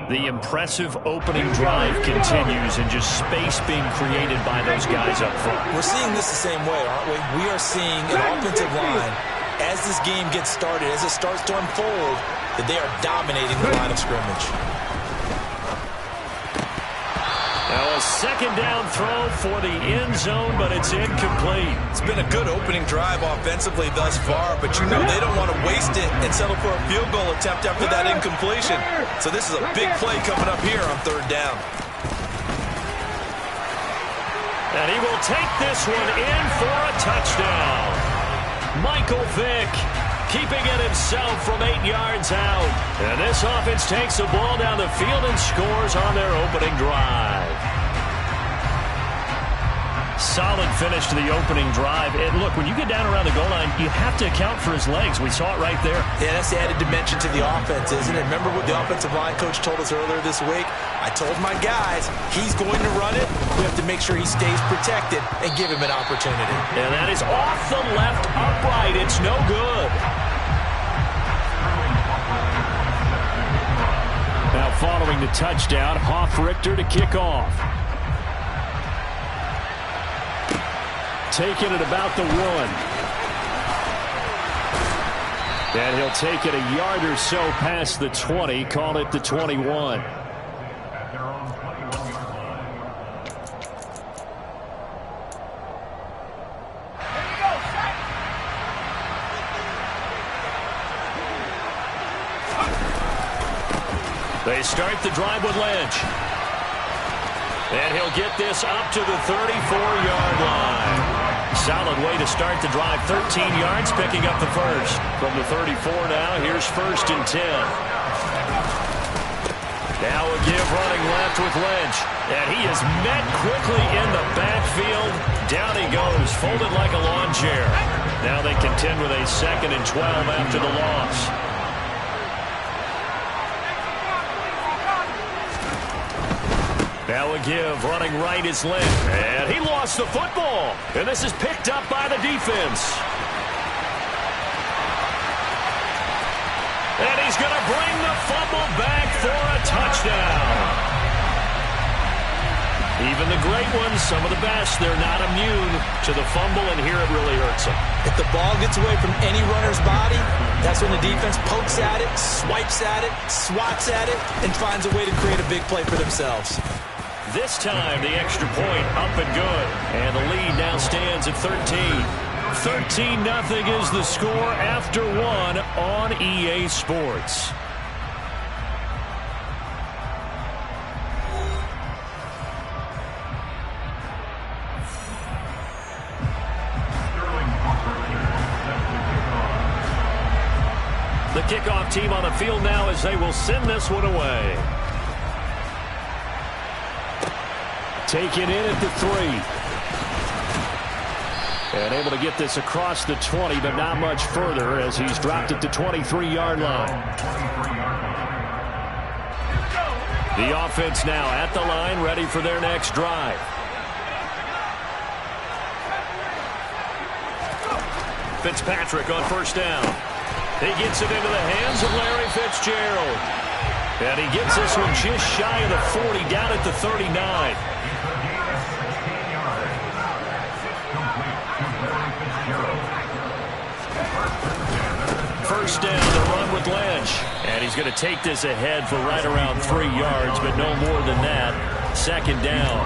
The impressive opening drive continues, and just space being created by those guys up front. We're seeing this the same way, aren't we? We are seeing an offensive line, as this game gets started, as it starts to unfold, that they are dominating the line of scrimmage. Now a second down throw for the end zone, but it's incomplete. It's been a good opening drive offensively thus far, but you know they don't want to waste it and settle for a field goal attempt after that incompletion. So this is a big play coming up here on 3rd down. And he will take this one in for a touchdown. Michael Vick keeping it himself from 8 yards out. And this offense takes the ball down the field and scores on their opening drive. Solid finish to the opening drive. And look, when you get down around the goal line, you have to account for his legs. We saw it right there. Yeah, that's the added dimension to the offense, isn't it? Remember what the offensive line coach told us earlier this week? I told my guys, he's going to run it. We have to make sure he stays protected and give him an opportunity. And that is off the left upright. It's no good. Now following the touchdown, Hoff-Richter to kick off. Taking it about the 1. And he'll take it a yard or so past the 20, call it the 21. They start the drive with Lynch. And he'll get this up to the 34-yard line. Solid way to start the drive. 13 yards, picking up the first. From the 34 now, here's 1st and 10. Now a give running left with Lynch. And he is met quickly in the backfield. Down he goes, folded like a lawn chair. Now they contend with a 2nd and 12 after the loss. Now a give, running right is Lynch. And he lost the football. And this is picked up by the defense. And he's going to bring the fumble back for a touchdown. Even the great ones, some of the best, they're not immune to the fumble, and here it really hurts them. If the ball gets away from any runner's body, that's when the defense pokes at it, swipes at it, swats at it, and finds a way to create a big play for themselves. This time, the extra point up and good. And the lead now stands at 13. 13-0 is the score after 1 on EA Sports. The kickoff team on the field now as they will send this one away. Taken in at the 3. And able to get this across the 20, but not much further as he's dropped it to 23-yard line. The offense now at the line, ready for their next drive. Fitzpatrick on 1st down. He gets it into the hands of Larry Fitzgerald. And he gets this one just shy of the 40, down at the 39. First down, the run with Lynch. And he's going to take this ahead for right around 3 yards, but no more than that. 2nd down.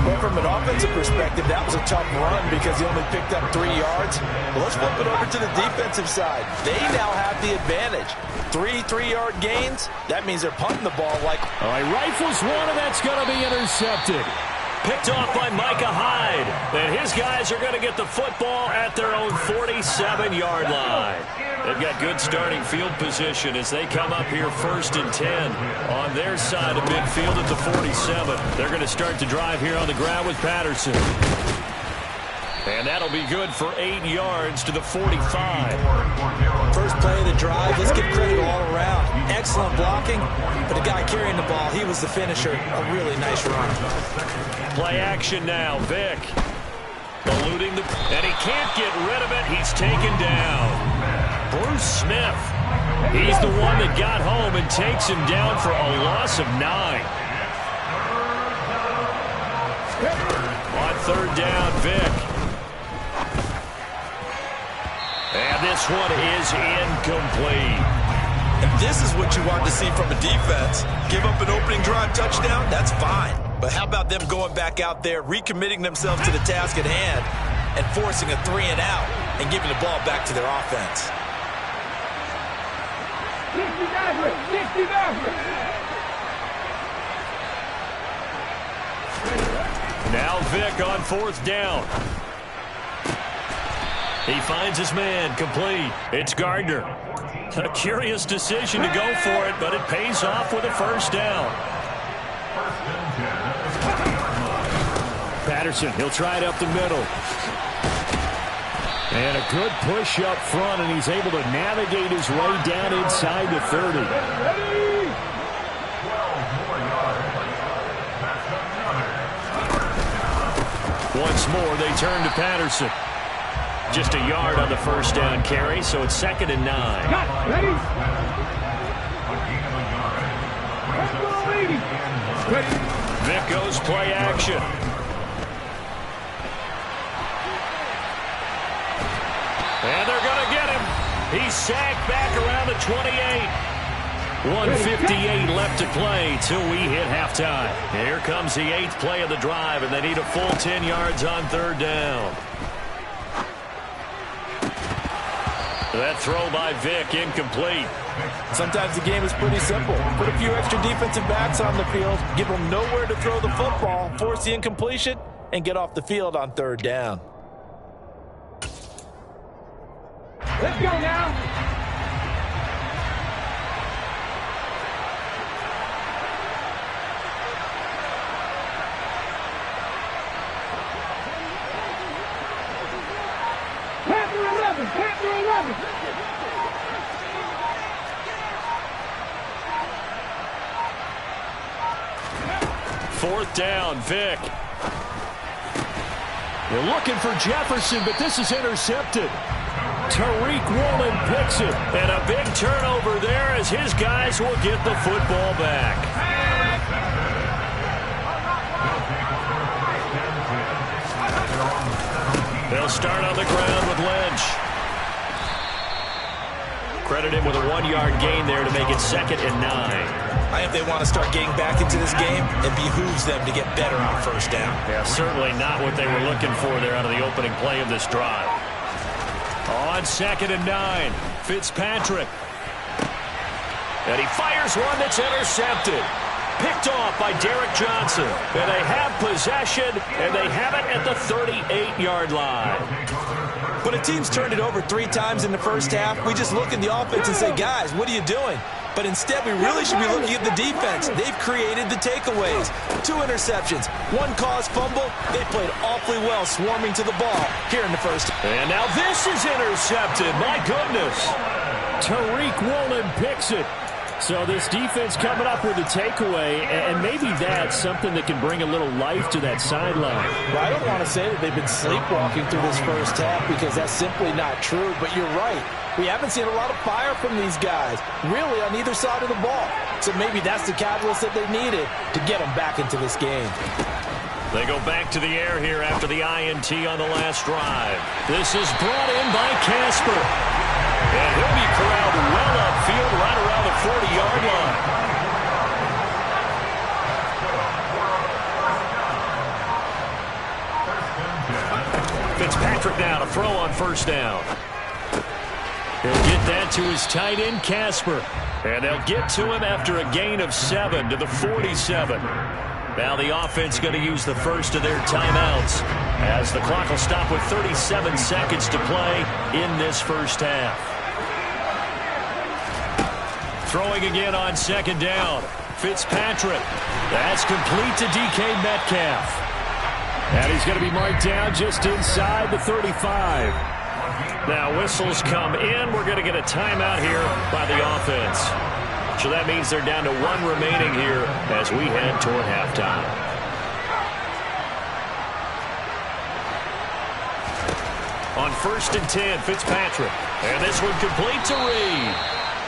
Well, from an offensive perspective, that was a tough run because he only picked up 3 yards. Well, let's flip it over to the defensive side. They now have the advantage. 3 3-yard gains, that means they're punting the ball like... All right, rifles one, and that's going to be intercepted. Picked off by Micah Hyde. And his guys are going to get the football at their own 47-yard line. They've got good starting field position as they come up here 1st and 10 on their side of midfield at the 47. They're going to start the drive here on the ground with Patterson. And that'll be good for 8 yards to the 45. First play of the drive, let's give credit all around. Excellent blocking, but the guy carrying the ball, he was the finisher. A really nice run. Play action now, Vick. Eluding the... And he can't get rid of it. He's taken down. Bruce Smith. He's the one that got home and takes him down for a loss of 9. On 3rd down, Vick. And this one is incomplete. And this is what you want to see from a defense. Give up an opening drive touchdown, that's fine. But how about them going back out there, recommitting themselves to the task at hand, and forcing a 3 and out, and giving the ball back to their offense. Now Vick on 4th down. He finds his man, complete. It's Gardner. A curious decision to go for it, but it pays off with a 1st down. Patterson, he'll try it up the middle. And a good push up front, and he's able to navigate his way down inside the 30. Once more, they turn to Patterson. Just a yard on the first down carry, so it's 2nd and 9. Ready? Vic goes play action. And they're going to get him. He's sacked back around the 28. 1:58 left to play till we hit halftime. Here comes the 8th play of the drive, and they need a full 10 yards on 3rd down. That throw by Vic incomplete. Sometimes the game is pretty simple. Put a few extra defensive backs on the field, give them nowhere to throw the football, force the incompletion, and get off the field on 3rd down. Let's go now. Panther 11. 4th down, Vic. They're looking for Jefferson, but this is intercepted. Tariq Woolen picks it. And a big turnover there as his guys will get the football back. They'll start on the ground with Lynch. Credit him with a 1-yard gain there to make it 2nd and 9. I think they want to start getting back into this game. It behooves them to get better on 1st down. Yeah, certainly not what they were looking for there out of the opening play of this drive. On 2nd and 9, Fitzpatrick. And he fires one that's intercepted. Picked off by Derek Johnson. And they have possession, and they have it at the 38-yard line. When a team's turned it over 3 times in the first half, we just look at the offense and say, guys, what are you doing? But instead, we really should be looking at the defense. They've created the takeaways. 2 interceptions, 1 caused fumble. They played awfully well swarming to the ball here in the first. And now this is intercepted. My goodness. Tariq Woolen picks it. So this defense coming up with a takeaway, and maybe that's something that can bring a little life to that sideline. Well, I don't want to say that they've been sleepwalking through this first half because that's simply not true, but you're right. We haven't seen a lot of fire from these guys, really on either side of the ball. So maybe that's the catalyst that they needed to get them back into this game. They go back to the air here after the INT on the last drive. This is brought in by Casper. And he'll be corralled well upfield right around the 40-yard line. Fitzpatrick now to throw on 1st down. He'll get that to his tight end, Casper. And they'll get to him after a gain of 7 to the 47. Now the offense going to use the first of their timeouts as the clock will stop with 37 seconds to play in this first half. Throwing again on 2nd down. Fitzpatrick. That's complete to DK Metcalf. And he's going to be marked down just inside the 35. Now whistles come in. We're going to get a timeout here by the offense. So that means they're down to 1 remaining here as we head toward halftime. On 1st and 10, Fitzpatrick. And this one complete to Reed.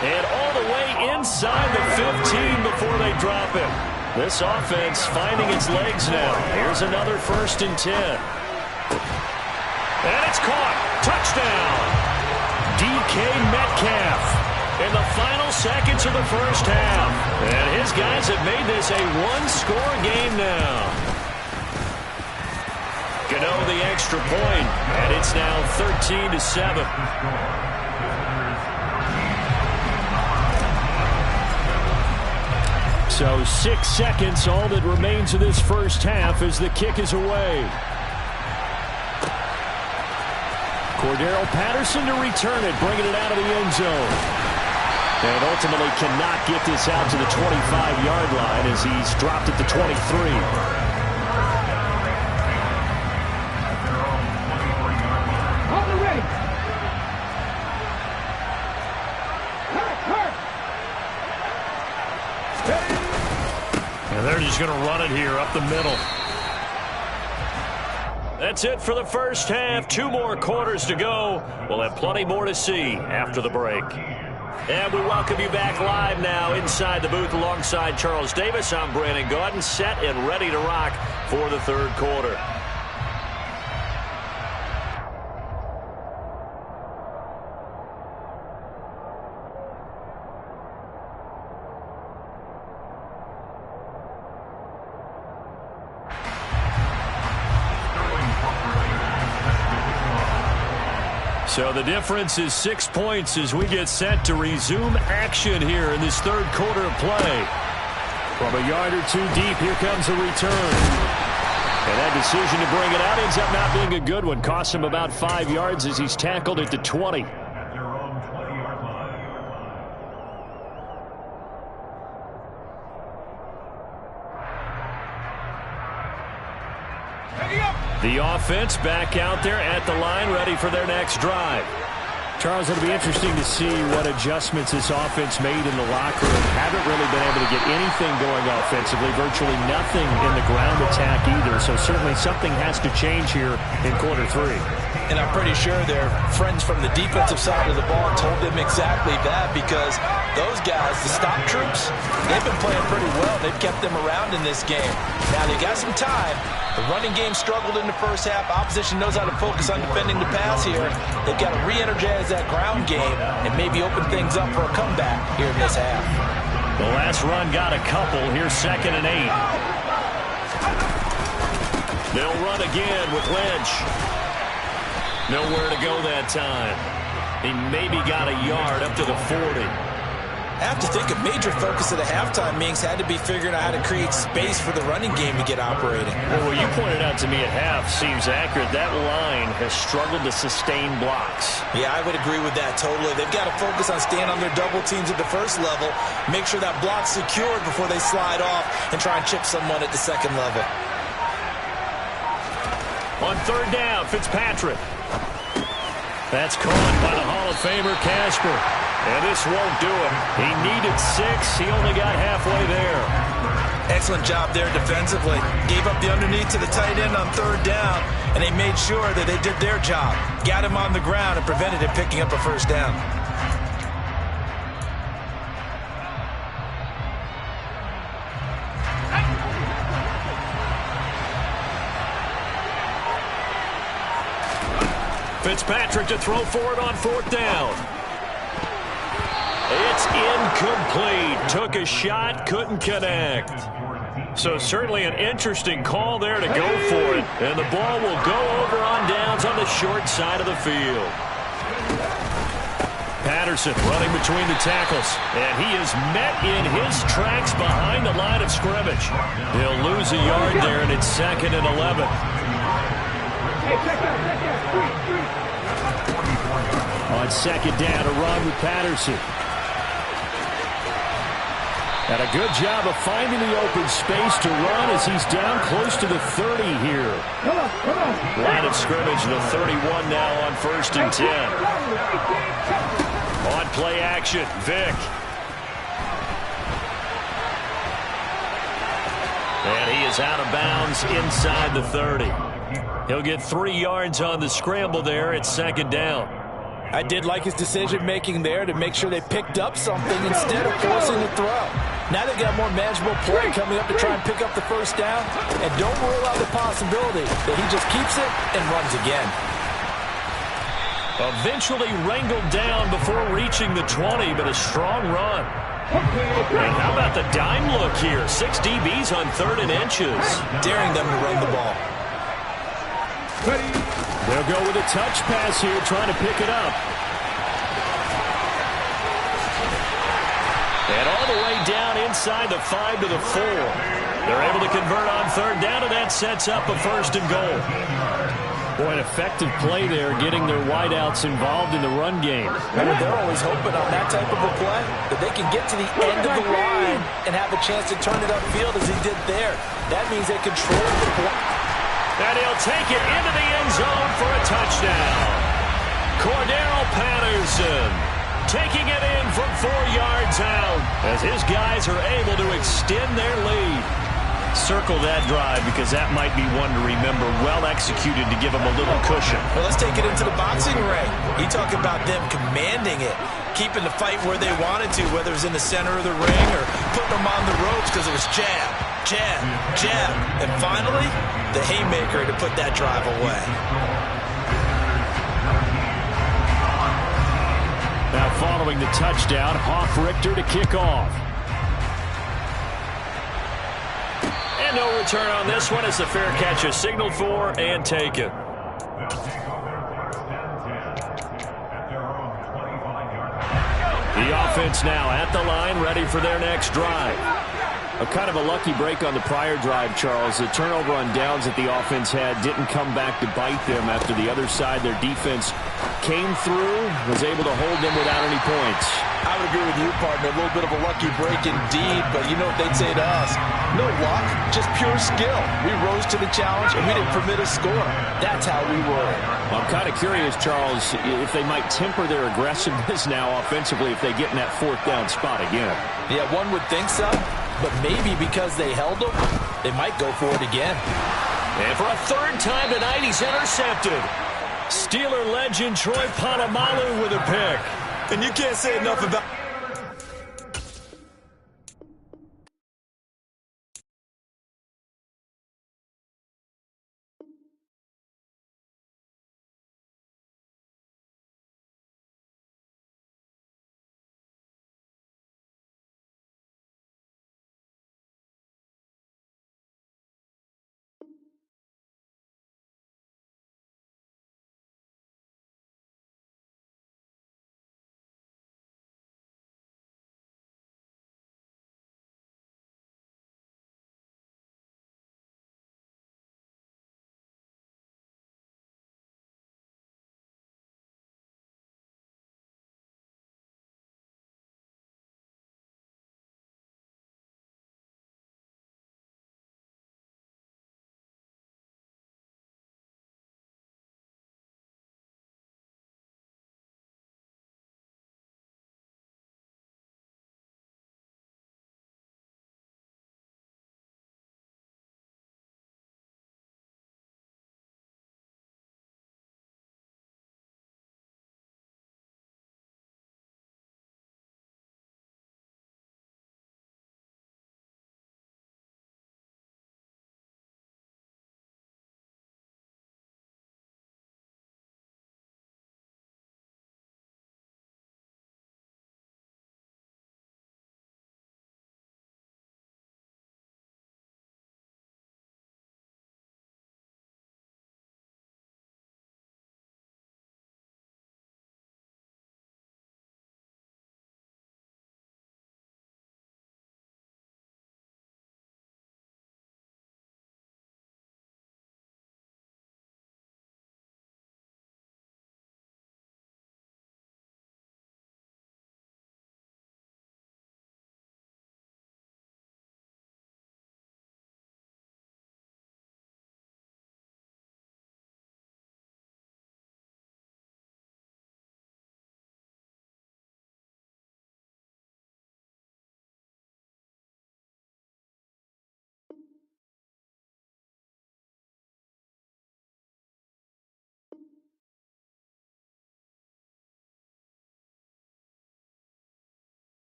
And all the way inside the 15 before they drop it. This offense finding its legs now. Here's another 1st and 10. And it's caught. Touchdown. DK Metcalf. In the final seconds of the first half. And his guys have made this a 1-score game now. Gano the extra point, and it's now 13-7. So 6 seconds, all that remains of this first half as the kick is away. Cordero Patterson to return it, bringing it out of the end zone. And ultimately cannot get this out to the 25-yard line as he's dropped it to 23. going to run it here up the middle. That's it for the first half. 2 more quarters to go. We'll have plenty more to see after the break. And we welcome you back live now inside the booth alongside Charles Davis. I'm Brandon Gaudin, set and ready to rock for the third quarter. So the difference is 6 points as we get set to resume action here in this third quarter of play. From a yard or 2 deep, here comes a return. And that decision to bring it out ends up not being a good one. Costs him about 5 yards as he's tackled at the 20. The offense back out there at the line, ready for their next drive. Charles, it'll be interesting to see what adjustments this offense made in the locker room. Haven't really been able to get anything going offensively, virtually nothing in the ground attack either. So certainly something has to change here in quarter 3. And I'm pretty sure their friends from the defensive side of the ball told them exactly that, because those guys, the stop troops, they've been playing pretty well. They've kept them around in this game. Now they got some time. The running game struggled in the first half. Opposition knows how to focus on defending the pass here. They've got to re-energize that ground game and maybe open things up for a comeback here in this half. The last run got a couple. Here's 2nd and 8. They'll run again with Lynch. Nowhere to go that time. He maybe got a yard up to the 40. I have to think a major focus of the halftime meetings had to be figuring out how to create space for the running game to get operating. Well, what you pointed out to me at half seems accurate. That line has struggled to sustain blocks. Yeah, I would agree with that totally. They've got to focus on staying on their double teams at the first level, make sure that block's secured before they slide off and try and chip someone at the second level. On 3rd down, Fitzpatrick. That's caught by the Hall of Famer Casper. And this won't do it. He needed 6. He only got halfway there. Excellent job there defensively. Gave up the underneath to the tight end on 3rd down, and they made sure that they did their job. Got him on the ground and prevented him picking up a first down. Fitzpatrick to throw for it on 4th down. It's incomplete. Took a shot, couldn't connect. So certainly an interesting call there to go for it. And the ball will go over on downs on the short side of the field. Patterson running between the tackles. And he is met in his tracks behind the line of scrimmage. He'll lose a yard there, and it's 2nd and 11. On 2nd down, a run with Patterson. And a good job of finding the open space to run as he's down close to the 30 here. Line of scrimmage, the 31 now on 1st and 10. On play action, Vick. And he is out of bounds inside the 30. He'll get 3 yards on the scramble there at 2nd down. I did like his decision-making there to make sure they picked up something instead of forcing the throw. Now they've got more manageable play coming up to try and pick up the first down. And don't rule out the possibility that he just keeps it and runs again. Eventually wrangled down before reaching the 20, but a strong run. And how about the dime look here? 6 DBs on 3rd and inches. Daring them to run the ball. They'll go with a touch pass here, trying to pick it up. And all the way down inside the 5 to the 4. They're able to convert on 3rd down, and that sets up a 1st and goal. Boy, an effective play there, getting their wideouts involved in the run game. Well, they're always hoping on that type of a play that they can get to the end of the line and have a chance to turn it upfield as he did there. That means they control the play. And he'll take it into the end zone for a touchdown. Cordero Patterson taking it in from 4 yards out as his guys are able to extend their lead. Circle that drive because that might be one to remember. Well executed to give them a little cushion. Well, let's take it into the boxing ring. You talk about them commanding it, keeping the fight where they wanted to, whether it was in the center of the ring or putting them on the ropes because it was jab, jab, jab. And finally, the haymaker to put that drive away. Now following the touchdown, Richter to kick off. And no return on this one as the fair catch is signaled for and taken. The offense now at the line, ready for their next drive. A kind of a lucky break on the prior drive, Charles. The turnover on downs that the offense had didn't come back to bite them after the other side. Their defense came through, was able to hold them without any points. I would agree with you, partner. A little bit of a lucky break indeed, but you know what they'd say to us? No luck, just pure skill. We rose to the challenge, and we didn't permit a score. That's how we roll. I'm kind of curious, Charles, if they might temper their aggressiveness now offensively if they get in that fourth down spot again. Yeah, one would think so, but maybe because they held them, they might go for it again. And for a third time tonight, he's intercepted. Steeler legend Troy Polamalu with a pick. And you can't say enough about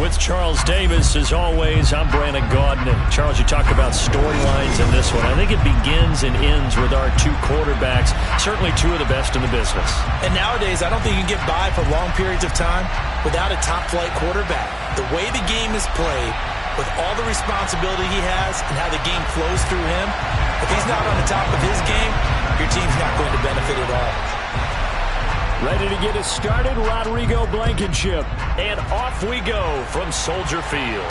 with Charles Davis. As always, I'm Brandon Gaudin. Charles, you talked about storylines in this one. I think it begins and ends with our two quarterbacks, certainly two of the best in the business. And nowadays, I don't think you can get by for long periods of time without a top-flight quarterback. The way the game is played, with all the responsibility he has and how the game flows through him, if he's not on the top of his game, your team's not going to benefit at all. Ready to get us started, Rodrigo Blankenship. And off we go from Soldier Field.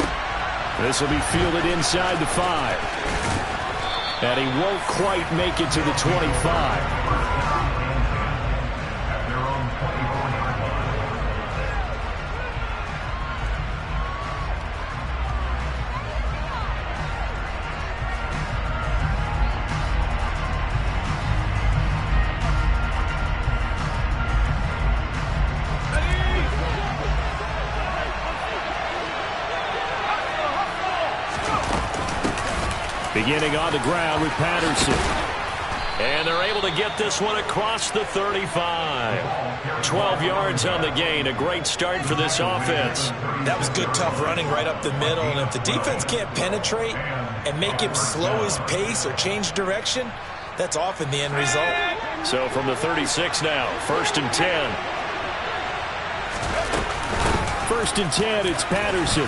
This will be fielded inside the 5. And he won't quite make it to the 25. Beginning on the ground with Patterson. And they're able to get this one across the 35. 12 yards on the gain. A great start for this offense. That was good, tough running right up the middle. And if the defense can't penetrate and make him slow his pace or change direction, that's often the end result. So from the 36 now, 1st and 10. 1st and 10, it's Patterson.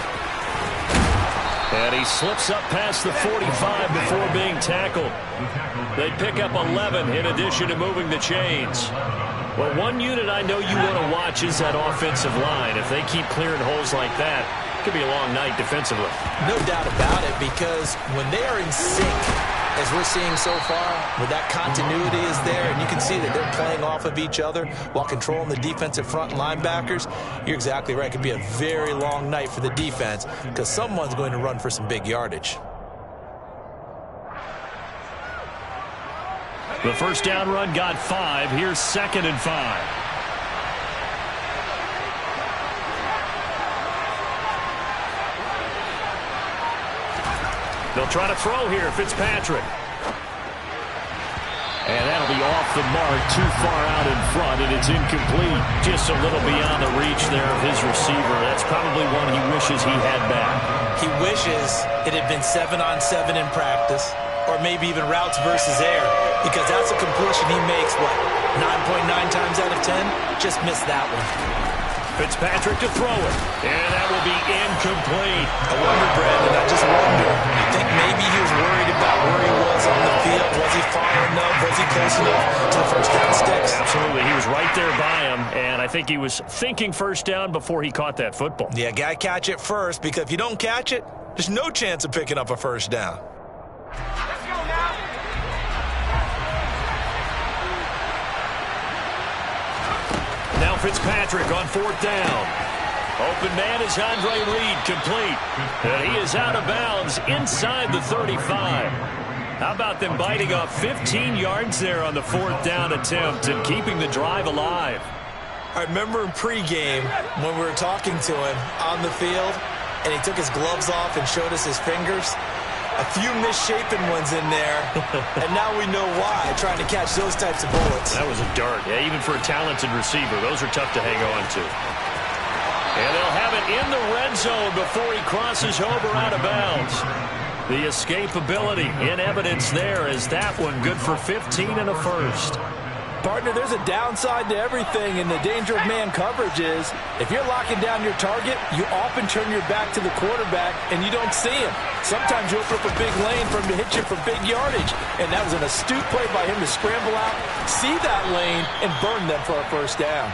And he slips up past the 45 before being tackled. They pick up 11 in addition to moving the chains. Well, one unit I know you want to watch is that offensive line. If they keep clearing holes like that, it could be a long night defensively. No doubt about it, because when they are in sync, as we're seeing so far, where that continuity is there, and you can see that they're playing off of each other while controlling the defensive front linebackers, you're exactly right. It could be a very long night for the defense because someone's going to run for some big yardage. The first down run got 5. Here's 2nd and 5. They'll try to throw here, Fitzpatrick. And that'll be off the mark, too far out in front, and it's incomplete. Just a little beyond the reach there of his receiver. That's probably one he wishes he had back. He wishes it had been 7-on-7 in practice, or maybe even routes versus air, because that's a completion he makes, 9.9 times out of 10? Just missed that one. Fitzpatrick to throw it, and that will be incomplete. I wonder, Brandon, I just wonder, you think maybe he was worried about where he was on the field? Was he far enough? Was he close enough to the first down sticks? Absolutely. He was right there by him, and I think he was thinking first down before he caught that football. Yeah, got to catch it first, because if you don't catch it, there's no chance of picking up a first down. Let's go now. Now Fitzpatrick on 4th down. Open man is Andre Reed, complete. And he is out of bounds inside the 35. How about them biting off 15 yards there on the 4th down attempt and keeping the drive alive? I remember in pregame when we were talking to him on the field, and he took his gloves off and showed us his fingers. A few misshapen ones in there, and now we know why, trying to catch those types of bullets. That was a dart. Yeah, even for a talented receiver, those are tough to hang on to. And they'll have it in the red zone before he crosses over out of bounds. The escapability in evidence there is that one good for 15 and a first. Partner, there's a downside to everything, and the danger of man coverage is if you're locking down your target, you often turn your back to the quarterback and you don't see him. Sometimes you open up a big lane for him to hit you for big yardage, and that was an astute play by him to scramble out, see that lane, and burn them for a first down.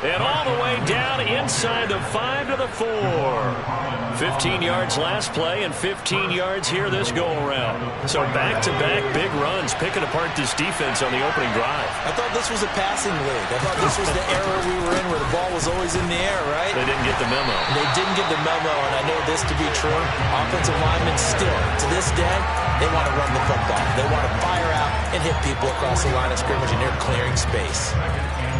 And all the way down inside the 5 to the 4. 15 yards last play and 15 yards here this go-around. So back-to-back big runs, picking apart this defense on the opening drive. I thought this was a passing league. I thought this was the era we were in where the ball was always in the air, right? They didn't get the memo. They didn't get the memo, and I know this to be true. Offensive linemen still, to this day, they want to run the football. They want to fire out and hit people across the line of scrimmage, and they're clearing space.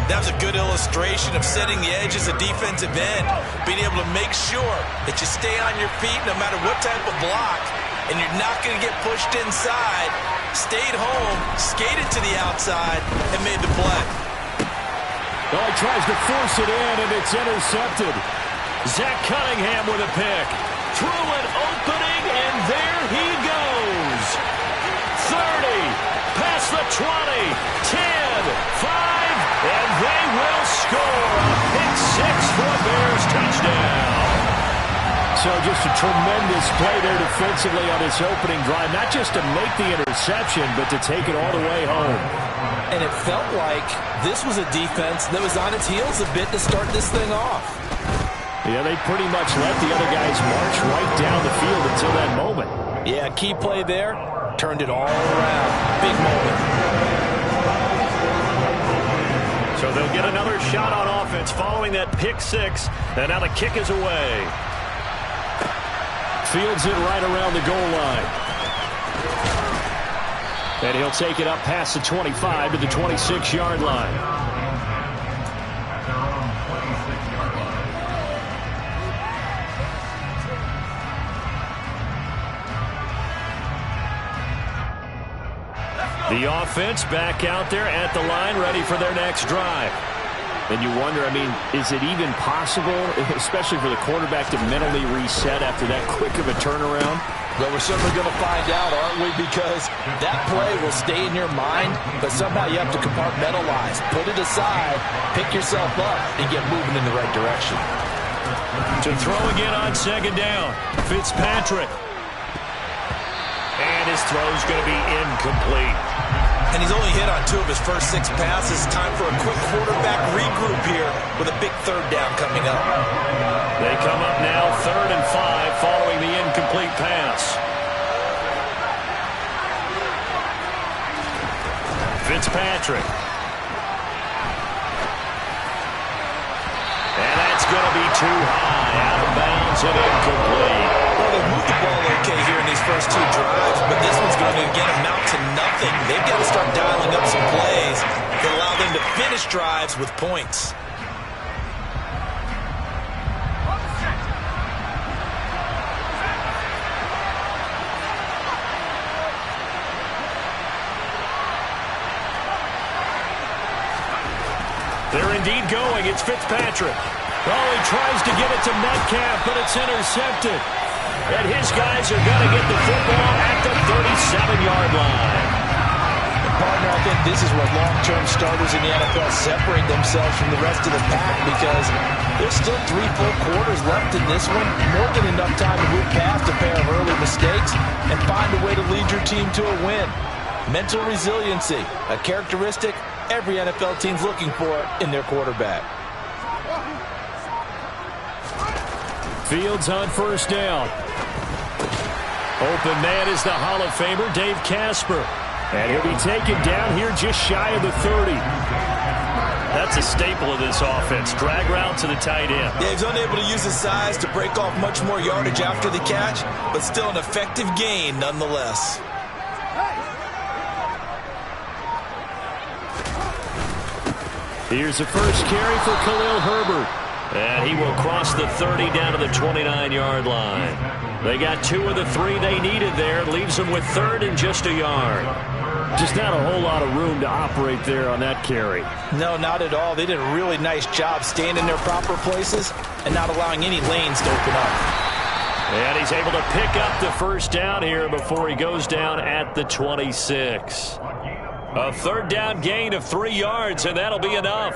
That was a good illustration of setting the edge as a defensive end, being able to make sure that you stay on your feet no matter what type of block, and you're not going to get pushed inside. Stayed home, skated to the outside, and made the play. Oh, he tries to force it in, and it's intercepted. Zach Cunningham with a pick. Through an opening, and there he goes. 30, past the 20, 10, 5, and they will score. A pick six for a Bears touchdown. So just a tremendous play there defensively on this opening drive. Not just to make the interception, but to take it all the way home. And it felt like this was a defense that was on its heels a bit to start this thing off. Yeah, they pretty much let the other guys march right down the field until that moment. Yeah, key play there. Turned it all around. Big moment. So they'll get another shot on offense following that pick six. And now the kick is away. Fields it right around the goal line. And he'll take it up past the 25 to the 26-yard line. The offense back out there at the line, ready for their next drive. And you wonder, I mean, is it even possible, especially for the quarterback, to mentally reset after that quick of a turnaround? Well, we're certainly going to find out, aren't we? Because that play will stay in your mind, but somehow you have to compartmentalize. Put it aside, pick yourself up, and get moving in the right direction. To throw again on second down, Fitzpatrick. And his throw's going to be incomplete. And he's only hit on 2 of his first 6 passes. Time for a quick quarterback regroup here with a big third down coming up. They come up now 3rd and 5 following the incomplete pass. Fitzpatrick. And that's going to be too high. Out of bounds and incomplete. Well, they've moved the ball okay here in these first 2 drives, but this one's going to, again, amount to nothing. They've got to start dialing up some plays that allow them to finish drives with points. They're indeed going. It's Fitzpatrick. Oh, he tries to get it to Metcalf, but it's intercepted. And his guys are going to get the football at the 37-yard line. Partner, I think this is where long-term starters in the NFL separate themselves from the rest of the pack, because there's still 3 full quarters left in this one. More than enough time to move past a pair of early mistakes and find a way to lead your team to a win. Mental resiliency, a characteristic every NFL team's looking for in their quarterback. Fields on first down. Open man is the Hall of Famer, Dave Casper. And he'll be taken down here just shy of the 30. That's a staple of this offense. Drag route to the tight end. Yeah, he's unable to use his size to break off much more yardage after the catch, but still an effective gain nonetheless. Here's the first carry for Khalil Herbert. And he will cross the 30 down to the 29-yard line. They got 2 of the 3 they needed there. Leaves them with 3rd and just a yard. Just not a whole lot of room to operate there on that carry. No, not at all. They did a really nice job staying in their proper places and not allowing any lanes to open up. And he's able to pick up the first down here before he goes down at the 26. A 3rd down gain of 3 yards, and that'll be enough.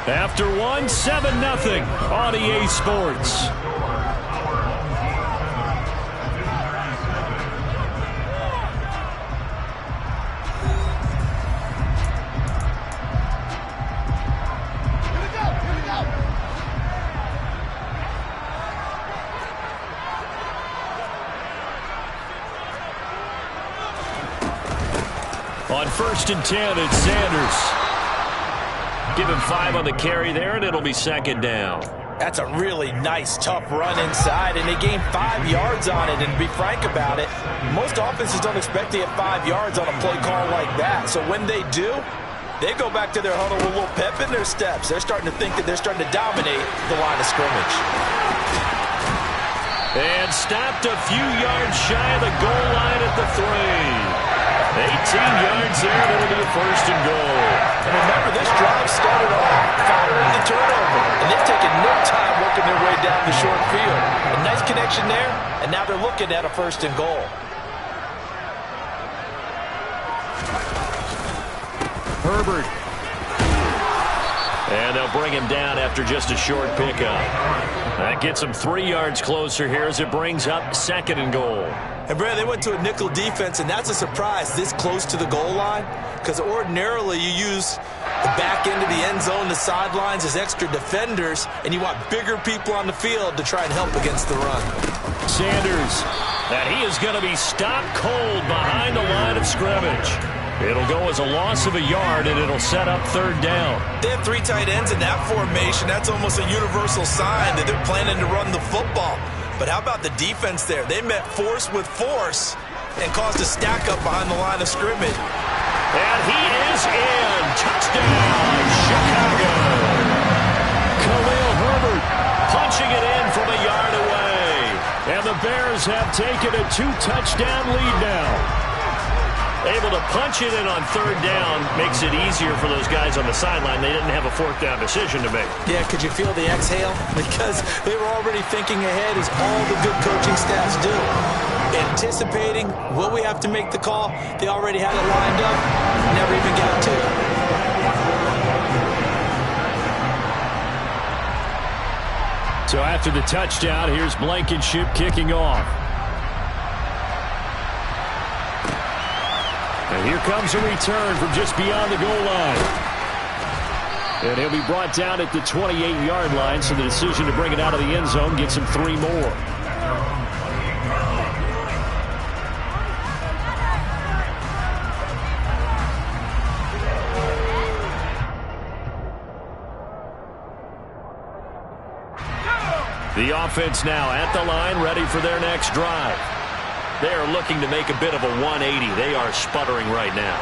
After 1, 7-0 on EA Sports. On 1st and 10, it's Sanders. Give him 5 on the carry there, and it'll be 2nd down. That's a really nice, tough run inside, and they gained 5 yards on it. And to be frank about it, most offenses don't expect to get 5 yards on a play call like that. So when they do, they go back to their huddle with a little pep in their steps. They're starting to think that they're starting to dominate the line of scrimmage. And stopped a few yards shy of the goal line at the 3. They yards there, and it'll be a first and goal. And remember, this drive started off following the turnover, and they've taken no time working their way down the short field. A nice connection there, and now they're looking at a first and goal. Herbert. And they'll bring him down after just a short pickup. That gets him 3 yards closer here as it brings up second and goal. And, Brad, they went to a nickel defense, and that's a surprise this close to the goal line, because ordinarily you use the back end of the end zone, the sidelines as extra defenders, and you want bigger people on the field to try and help against the run. Sanders, and he is going to be stopped cold behind the line of scrimmage. It'll go as a loss of a yard, and it'll set up third down. They have 3 tight ends in that formation. That's almost a universal sign that they're planning to run the football. But how about the defense there? They met force with force and caused a stack up behind the line of scrimmage. And he is in. Touchdown, Chicago. Khalil Herbert Punching it in from a yard away. And the Bears have taken a 2-touchdown lead now. Able to punch it in on third down makes it easier for those guys on the sideline. They didn't have a fourth down decision to make. Yeah, could you feel the exhale? Because they were already thinking ahead, as all the good coaching staffs do. Anticipating, will we have to make the call? They already had it lined up. Never even got to it. So after the touchdown, here's Blankenship kicking off. And here comes a return from just beyond the goal line. And he'll be brought down at the 28-yard line, so the decision to bring it out of the end zone gets him 3 more. The offense now at the line, ready for their next drive. They are looking to make a bit of a 180. They are sputtering right now.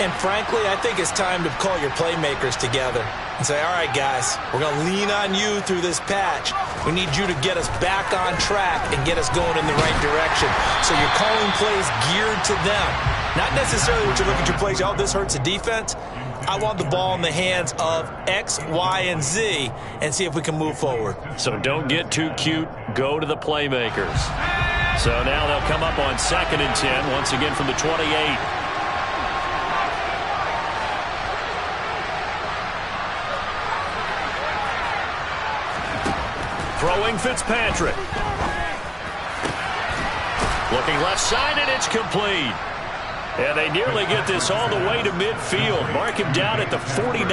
And frankly, I think it's time to call your playmakers together and say, all right, guys, we're going to lean on you through this patch. We need you to get us back on track and get us going in the right direction. So you're calling plays geared to them. Not necessarily what you look at your plays, oh, this hurts the defense. I want the ball in the hands of X, Y, and Z and see if we can move forward. So don't get too cute. Go to the playmakers. So now they'll come up on 2nd and 10, once again from the 28. Throwing Fitzpatrick. Looking left side, and it's complete. And they nearly get this all the way to midfield. Mark him down at the 49.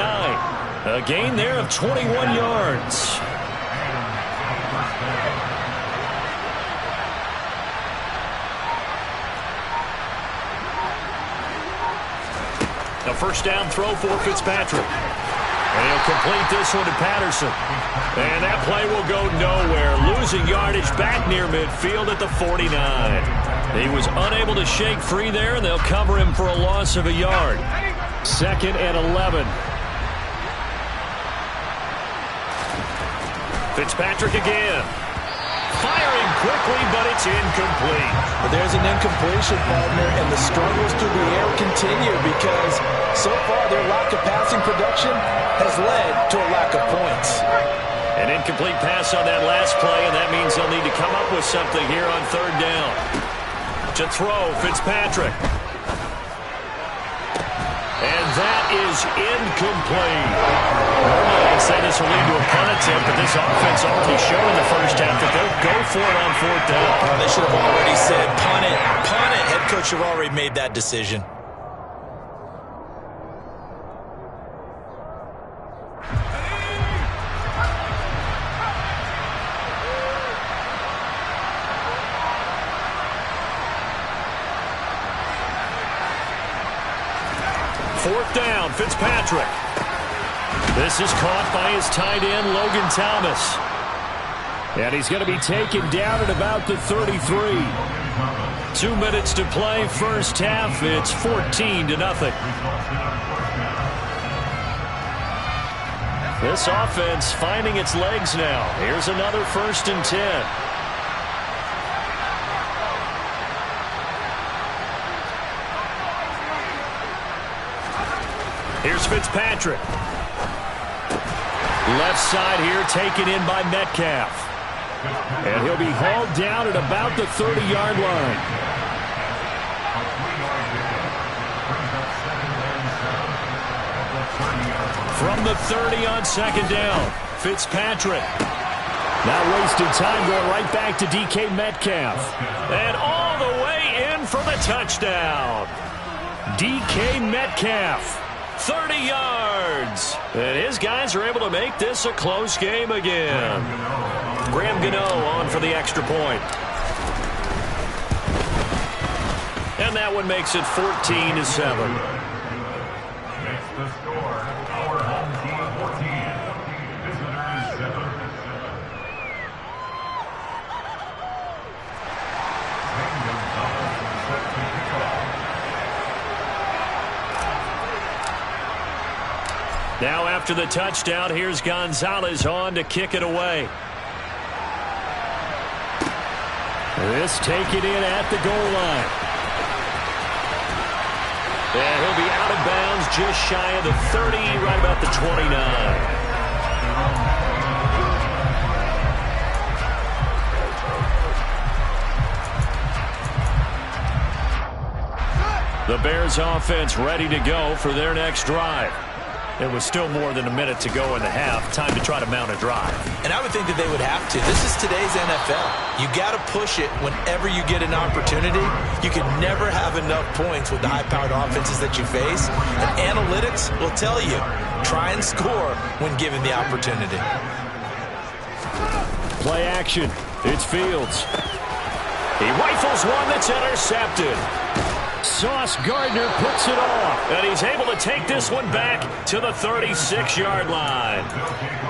A gain there of 21 yards. A first down throw for Fitzpatrick. And he'll complete this one to Patterson. And that play will go nowhere. Losing yardage back near midfield at the 49. He was unable to shake free there, and they'll cover him for a loss of a yard. 2nd and 11. Fitzpatrick again. Firing quickly, but it's incomplete. But there's an incompletion, partner, and the struggles through the air continue because so far their lack of passing production has led to a lack of points. An incomplete pass on that last play, and that means they'll need to come up with something here on third down. To throw, Fitzpatrick. And that is incomplete. Normally I'd say this will lead to a punt attempt, but this offense already showed in the first half that they'll go for it on 4th down. They should have already said, punt it, punt it. Head coach should have already made that decision. Fourth down, Fitzpatrick. This is caught by his tight end, Logan Thomas. And he's going to be taken down at about the 33. 2 minutes to play, first half. It's 14-0. This offense finding its legs now. Here's another 1st and 10. Here's Fitzpatrick. Left side here taken in by Metcalf. And he'll be hauled down at about the 30-yard line. From the 30 on second down, Fitzpatrick. Not wasting time, going right back to DK Metcalf. And all the way in for the touchdown. DK Metcalf, 30 yards. And his guys are able to make this a close game again. Graham Gano on for the extra point. And that one makes it 14-7. The score, our home team 14, visitors 7. Now after the touchdown, here's Gonzalez on to kick it away. This taken in at the goal line. And he'll be out of bounds just shy of the 30, right about the 29. The Bears offense ready to go for their next drive. It was still more than a minute to go in the half. Time to try to mount a drive. And I would think that they would have to. This is today's NFL. You got to push it whenever you get an opportunity. You can never have enough points with the high-powered offenses that you face. And analytics will tell you, try and score when given the opportunity. Play action. It's Fields. He rifles one that's intercepted. Sauce Gardner puts it off, and he's able to take this one back to the 36-yard line.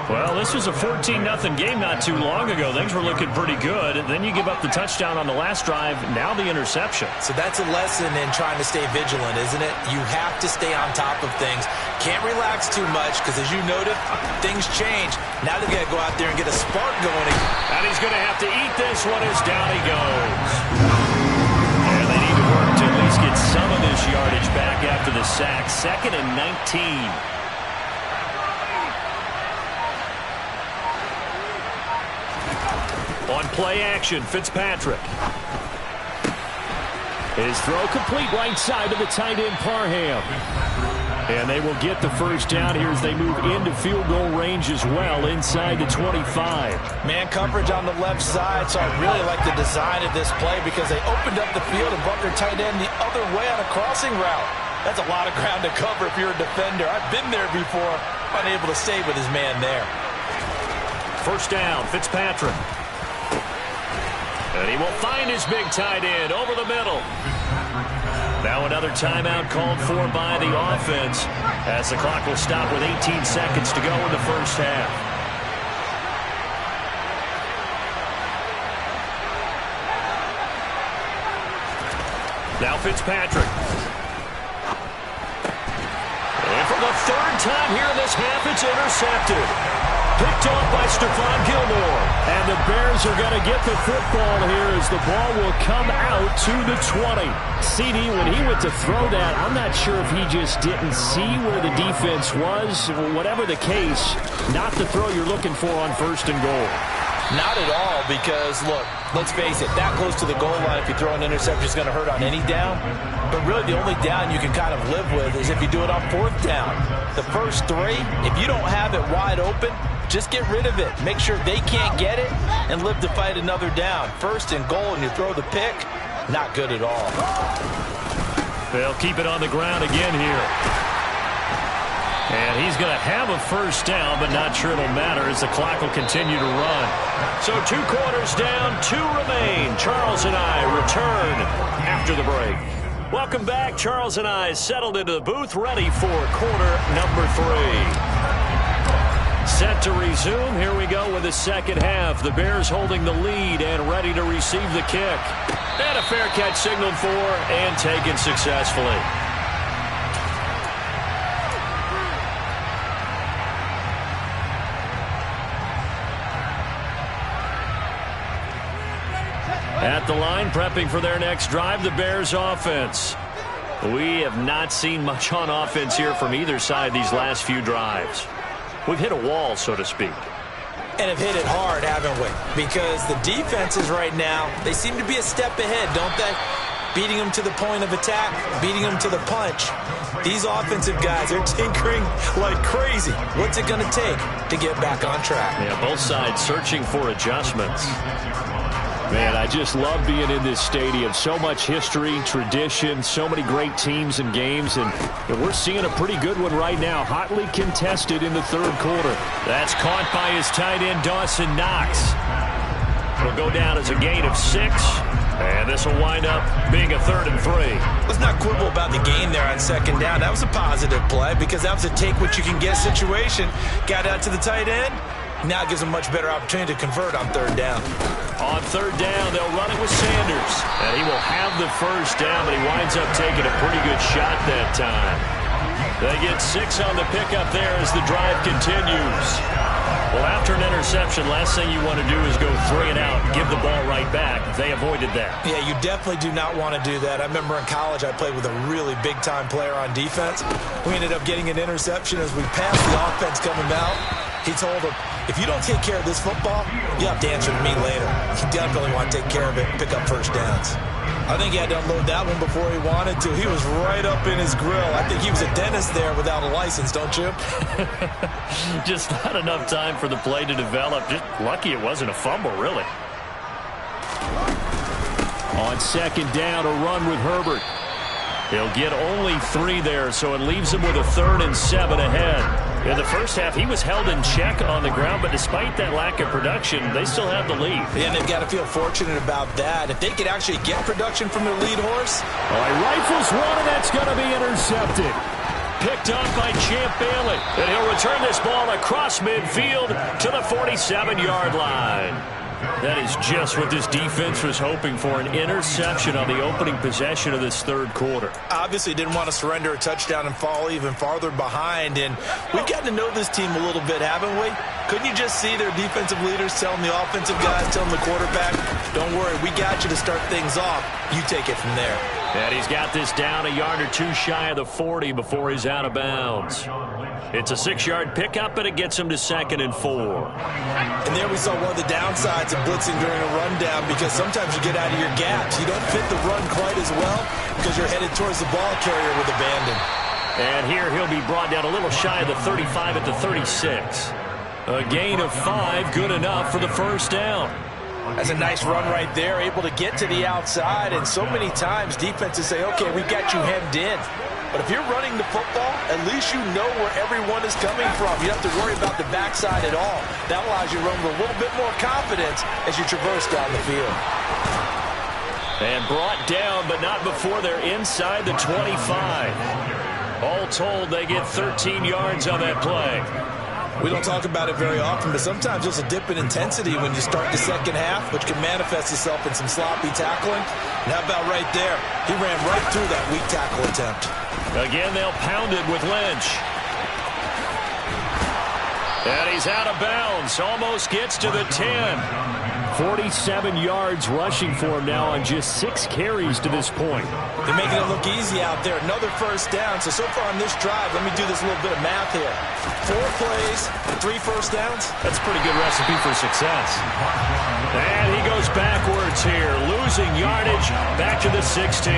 Well, this was a 14-0 game not too long ago. Things were looking pretty good. And then you give up the touchdown on the last drive, now the interception. So that's a lesson in trying to stay vigilant, isn't it? You have to stay on top of things. Can't relax too much because, as you noted, things change. Now they've got to go out there and get a spark going. And he's going to have to eat this one as down he goes. To at least get some of this yardage back after the sack. 2nd and 19. On play action, Fitzpatrick. His throw complete right side to the tight end Parham. And they will get the first down here as they move into field goal range as well, inside the 25. Man coverage on the left side, so I really like the design of this play because they opened up the field and brought their tight end the other way on a crossing route. That's a lot of ground to cover if you're a defender. I've been there before, unable to stay with his man there. First down, Fitzpatrick. And he will find his big tight end over the middle. Now another timeout called for by the offense as the clock will stop with 18 seconds to go in the first half. Now Fitzpatrick. And for the third time here in this half, it's intercepted. Picked off by Stephon Gilmore. And the Bears are going to get the football here as the ball will come out to the 20. CD, when he went to throw that, I'm not sure if he just didn't see where the defense was. Whatever the case, not the throw you're looking for on 1st and goal. Not at all because, look, let's face it, that close to the goal line, if you throw an interception, is going to hurt on any down. But really the only down you can kind of live with is if you do it on 4th down. The first 3, if you don't have it wide open, just get rid of it. Make sure they can't get it and live to fight another down. 1st and goal and you throw the pick, not good at all. They'll keep it on the ground again here. And he's going to have a first down, but not sure it'll matter as the clock will continue to run. So 2 quarters down, 2 remain. Charles and I return after the break. Welcome back. Charles and I settled into the booth, ready for quarter number 3. Set to resume. Here we go with the second half. The Bears holding the lead and ready to receive the kick. And a fair catch signaled for and taken successfully. At the line, prepping for their next drive, the Bears offense. We have not seen much on offense here from either side these last few drives. We've hit a wall, so to speak. And have hit it hard, haven't we? Because the defenses right now, they seem to be a step ahead, don't they? Beating them to the point of attack, beating them to the punch. These offensive guys are tinkering like crazy. What's it going to take to get back on track? Yeah, both sides searching for adjustments. Man, I just love being in this stadium. So much history, tradition, so many great teams and games, and we're seeing a pretty good one right now. Hotly contested in the third quarter. That's caught by his tight end, Dawson Knox. It'll go down as a gain of 6, and this will wind up being a 3rd and 3. Let's not quibble about the gain there on second down. That was a positive play because that was a take-what-you-can-get situation. Got out to the tight end. Now it gives them a much better opportunity to convert on third down. On third down, they'll run it with Sanders. And he will have the first down, but he winds up taking a pretty good shot that time. They get 6 on the pickup there as the drive continues. Well, after an interception, last thing you want to do is go 3 and out and give the ball right back. They avoided that. Yeah, you definitely do not want to do that. I remember in college I played with a really big-time player on defense. We ended up getting an interception as we passed the offense coming out. He told him, if you don't take care of this football, you have to answer to me later. You definitely want to take care of it and pick up first downs. I think he had to unload that one before he wanted to. He was right up in his grill. I think he was a dentist there without a license, don't you? Just not enough time for the play to develop. Just lucky it wasn't a fumble, really. On second down, a run with Herbert. He'll get only 3 there, so it leaves him with a 3rd and 7 ahead. In the first half, he was held in check on the ground, but despite that lack of production, they still have the lead. Yeah, and they've got to feel fortunate about that. If they could actually get production from their lead horse. Oh, he rifles one, and that's going to be intercepted. Picked up by Champ Bailey, and he'll return this ball across midfield to the 47-yard line. That is just what this defense was hoping for, an interception on the opening possession of this third quarter. Obviously didn't want to surrender a touchdown and fall even farther behind, and we've gotten to know this team a little bit, haven't we? Couldn't you just see their defensive leaders telling the offensive guys, telling the quarterback, don't worry, we got you to start things off. You take it from there. And he's got this down a yard or 2 shy of the 40 before he's out of bounds. It's a 6-yard pickup, and it gets him to 2nd and 4. And there we saw one of the downsides of blitzing during a rundown, because sometimes you get out of your gaps. You don't fit the run quite as well because you're headed towards the ball carrier with abandon. And here he'll be brought down a little shy of the 35 at the 36. A gain of 5, good enough for the first down. That's a nice run right there, able to get to the outside. And so many times defenses say, okay, we've got you hemmed in. But if you're running the football, at least you know where everyone is coming from. You don't have to worry about the backside at all. That allows you to run with a little bit more confidence as you traverse down the field. And brought down, but not before they're inside the 25. All told, they get 13 yards on that play. We don't talk about it very often, but sometimes there's a dip in intensity when you start the second half, which can manifest itself in some sloppy tackling. And how about right there? He ran right through that weak tackle attempt. Again, they'll pound it with Lynch. And he's out of bounds. Almost gets to the 10. 47 yards rushing for him now on just 6 carries to this point. They're making it look easy out there. Another first down. So far on this drive, let me do this little bit of math here. 4 plays, 3 first downs. That's a pretty good recipe for success. And he goes backwards here, losing yardage back to the 16.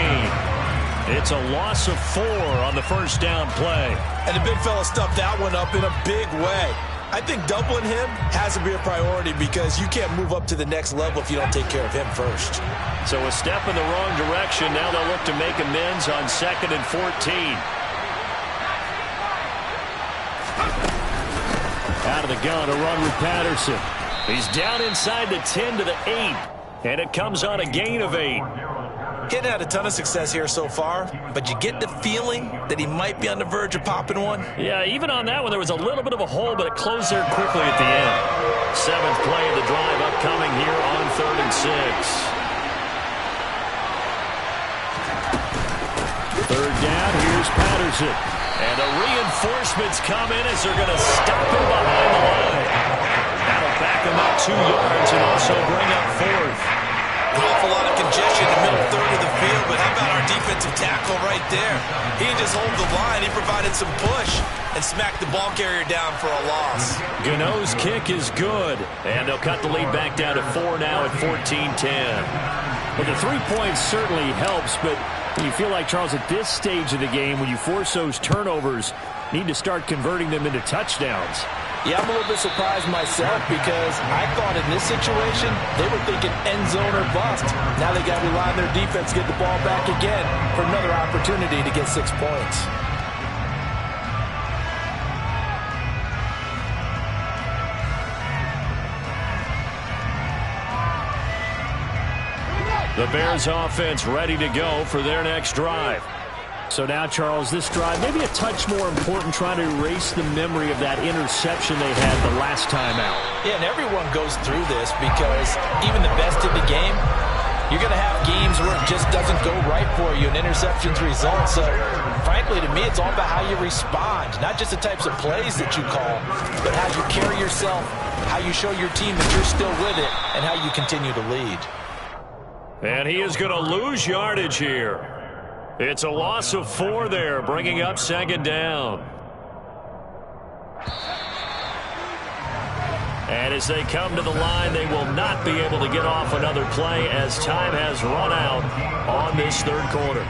It's a loss of 4 on the first down play. And the big fella stuffed that one up in a big way. I think doubling him has to be a priority because you can't move up to the next level if you don't take care of him first. So a step in the wrong direction. Now they'll look to make amends on 2nd and 14. Out of the gun, a run with Patterson. He's down inside the 10 to the 8. And it comes on a gain of 8. Getting had a ton of success here so far, but you get the feeling that he might be on the verge of popping one. Yeah, even on that one, there was a little bit of a hole, but it closed there quickly at the end. 7th play of the drive upcoming here on 3rd and 6. 3rd down, here's Patterson. And the reinforcements come in as they're going to stop him behind the line. That'll back him up 2 yards and also bring up 4th. An awful lot of congestion in the middle third of the field, but how about our defensive tackle right there? He didn't just hold the line, he provided some push and smacked the ball carrier down for a loss. Gano's kick is good, and they'll cut the lead back down to 4 now at 14-10. Well, the 3 points certainly helps, but you feel like, Charles, at this stage of the game, when you force those turnovers, need to start converting them into touchdowns. Yeah, I'm a little bit surprised myself because I thought in this situation they were thinking end zone or bust. Now they got to rely on their defense to get the ball back again for another opportunity to get 6 points. The Bears offense ready to go for their next drive. So now, Charles, this drive maybe a touch more important, trying to erase the memory of that interception they had the last time out. Yeah, and everyone goes through this because even the best in the game, you're going to have games where it just doesn't go right for you and interceptions result. So, frankly, to me, it's all about how you respond, not just the types of plays that you call, but how you carry yourself, how you show your team that you're still with it, and how you continue to lead. And he is going to lose yardage here. It's a loss of 4 there, bringing up second down. And as they come to the line, they will not be able to get off another play as time has run out on this third quarter.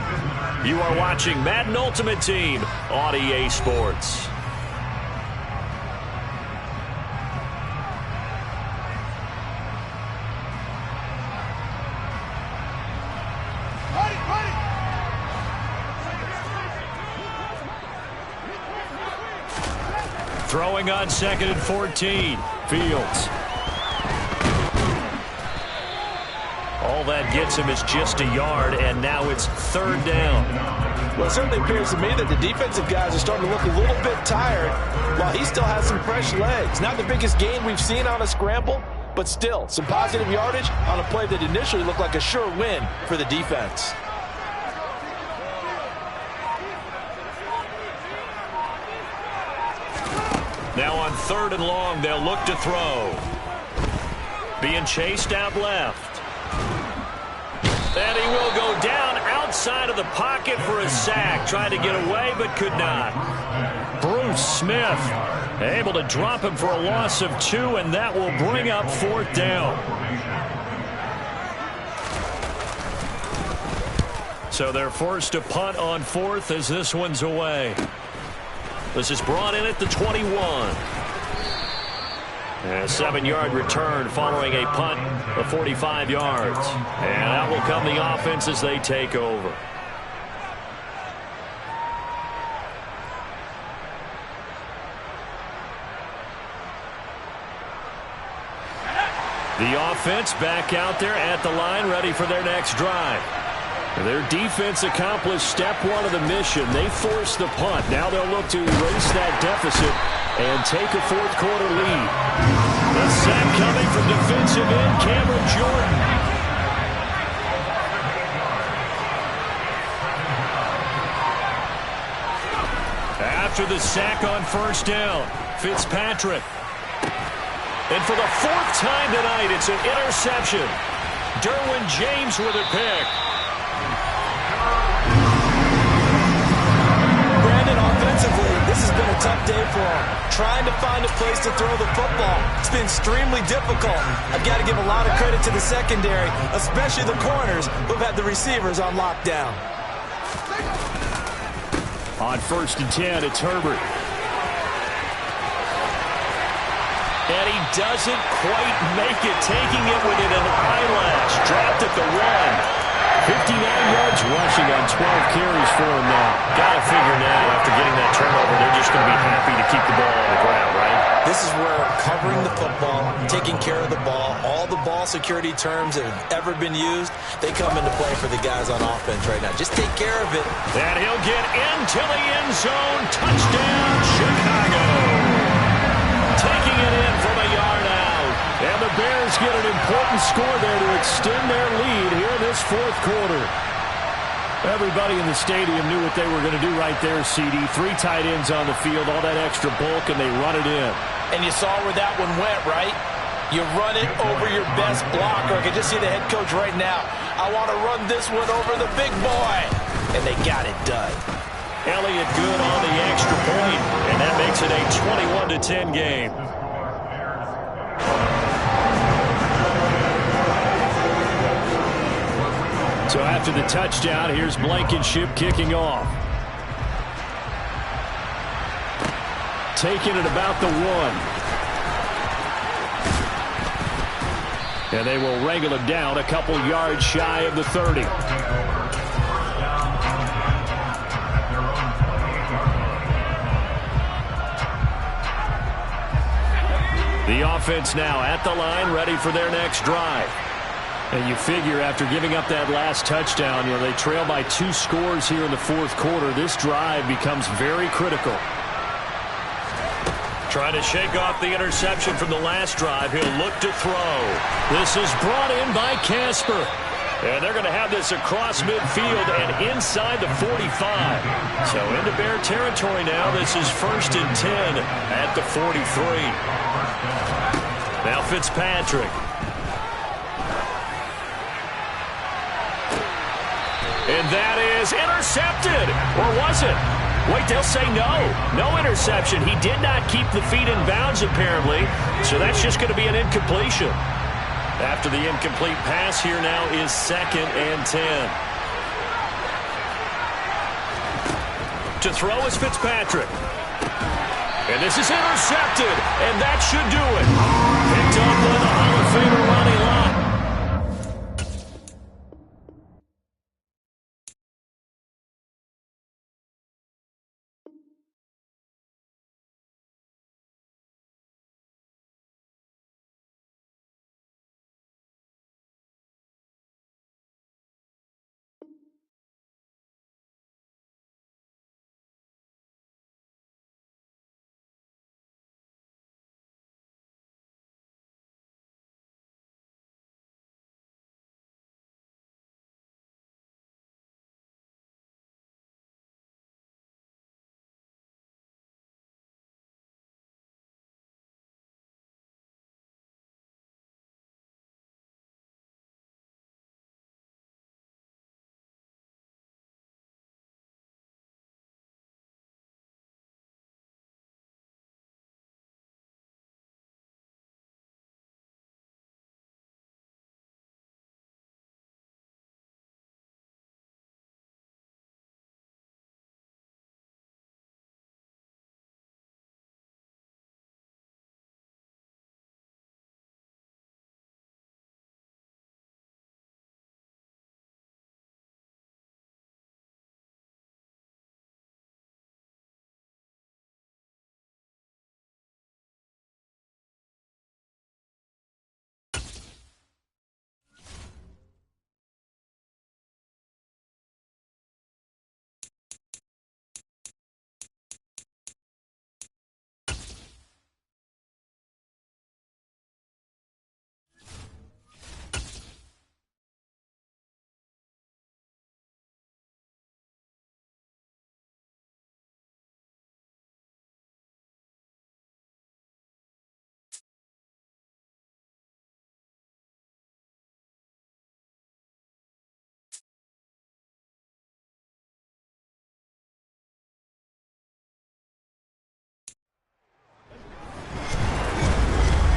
You are watching Madden Ultimate Team on EA Sports. Throwing on 2nd and 14. Fields. All that gets him is just a yard, and now it's 3rd down. Well, it certainly appears to me that the defensive guys are starting to look a little bit tired while he still has some fresh legs. Not the biggest gain we've seen on a scramble, but still some positive yardage on a play that initially looked like a sure win for the defense. Now on 3rd and long, they'll look to throw. Being chased out left. And he will go down outside of the pocket for a sack. Trying to get away, but could not. Bruce Smith able to drop him for a loss of 2, and that will bring up 4th down. So they're forced to punt on 4th as this one's away. This is brought in at the 21. And a 7-yard return following a punt of 45 yards. And out will come the offense as they take over. The offense back out there at the line, ready for their next drive. Their defense accomplished step 1 of the mission. They forced the punt. Now they'll look to erase that deficit and take a 4th quarter lead. The sack coming from defensive end Cameron Jordan. After the sack on 1st down, Fitzpatrick. And for the 4th time tonight, it's an interception. Derwin James with a pick. This has been a tough day for him. Trying to find a place to throw the football. It's been extremely difficult. I've got to give a lot of credit to the secondary, especially the corners who've had the receivers on lockdown. On 1st and 10, it's Herbert. And he doesn't quite make it, taking it within an eyelash. Dropped at the 1. 59 yards rushing on 12 carries for him now. Got to figure now, after getting that turnover, they're just going to be happy to keep the ball on the ground, right? This is where covering the football, taking care of the ball, all the ball security terms that have ever been used, they come into play for the guys on offense right now. Just take care of it. And he'll get into the end zone. Touchdown, Chicago. Taking it in from a yard out. And the Bears get an important score there to extend their lead here in this 4th quarter. Everybody in the stadium knew what they were going to do right there, CD. 3 tight ends on the field, all that extra bulk, and they run it in. And you saw where that one went, right? You run it over your best blocker. I can just see the head coach right now. I want to run this one over the big boy. And they got it done. Elliott good on the extra point, and that makes it a 21-10 game. So after the touchdown, here's Blankenship kicking off. Taking it about the 1. And they will wrangle him down a couple yards shy of the 30. The offense now at the line, ready for their next drive. And you figure after giving up that last touchdown, they trail by 2 scores here in the fourth quarter. This drive becomes very critical. Trying to shake off the interception from the last drive. He'll look to throw. This is brought in by Casper. And they're going to have this across midfield and inside the 45. So into Bear territory now. This is 1st and 10 at the 43. Now Fitzpatrick. And that is intercepted. Or was it? Wait, they'll say no. No interception. He did not keep the feet in bounds, apparently. So that's just going to be an incompletion. After the incomplete pass, here now is 2nd and 10. To throw is Fitzpatrick. And this is intercepted. And that should do it. Picked up by the Hall of Famer Ronnie Lott.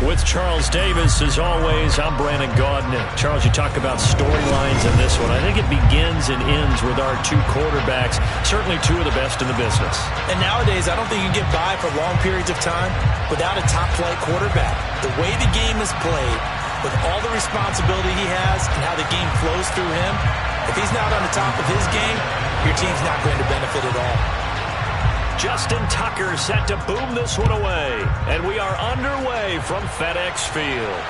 With Charles Davis, as always, I'm Brandon Gaudin. Charles, you talk about storylines in this one. I think it begins and ends with our 2 quarterbacks, certainly 2 of the best in the business. And nowadays, I don't think you can get by for long periods of time without a top-flight quarterback. The way the game is played, with all the responsibility he has and how the game flows through him, if he's not on the top of his game, your team's not going to benefit at all. Justin Tucker set to boom this one away. And we are underway from FedEx Field.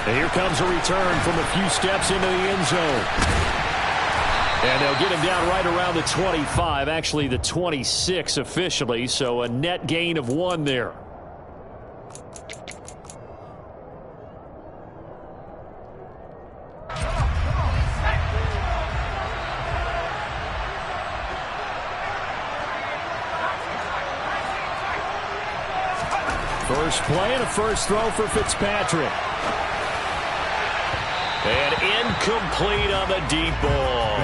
And here comes a return from a few steps into the end zone. And they'll get him down right around the 25, actually the 26 officially, so a net gain of 1 there. First play and a first throw for Fitzpatrick. And incomplete on the deep ball.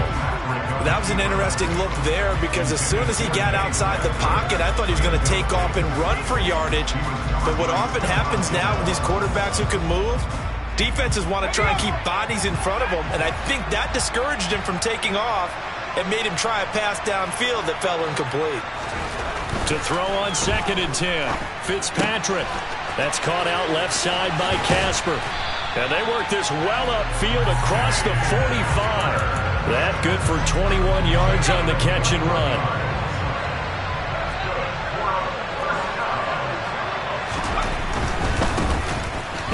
That was an interesting look there because as soon as he got outside the pocket, I thought he was going to take off and run for yardage. But what often happens now with these quarterbacks who can move, defenses want to try and keep bodies in front of them, and I think that discouraged him from taking off and made him try a pass downfield that fell incomplete. To throw on 2nd and 10, Fitzpatrick. That's caught out left side by Casper. And they work this well upfield across the 45. That good for 21 yards on the catch and run.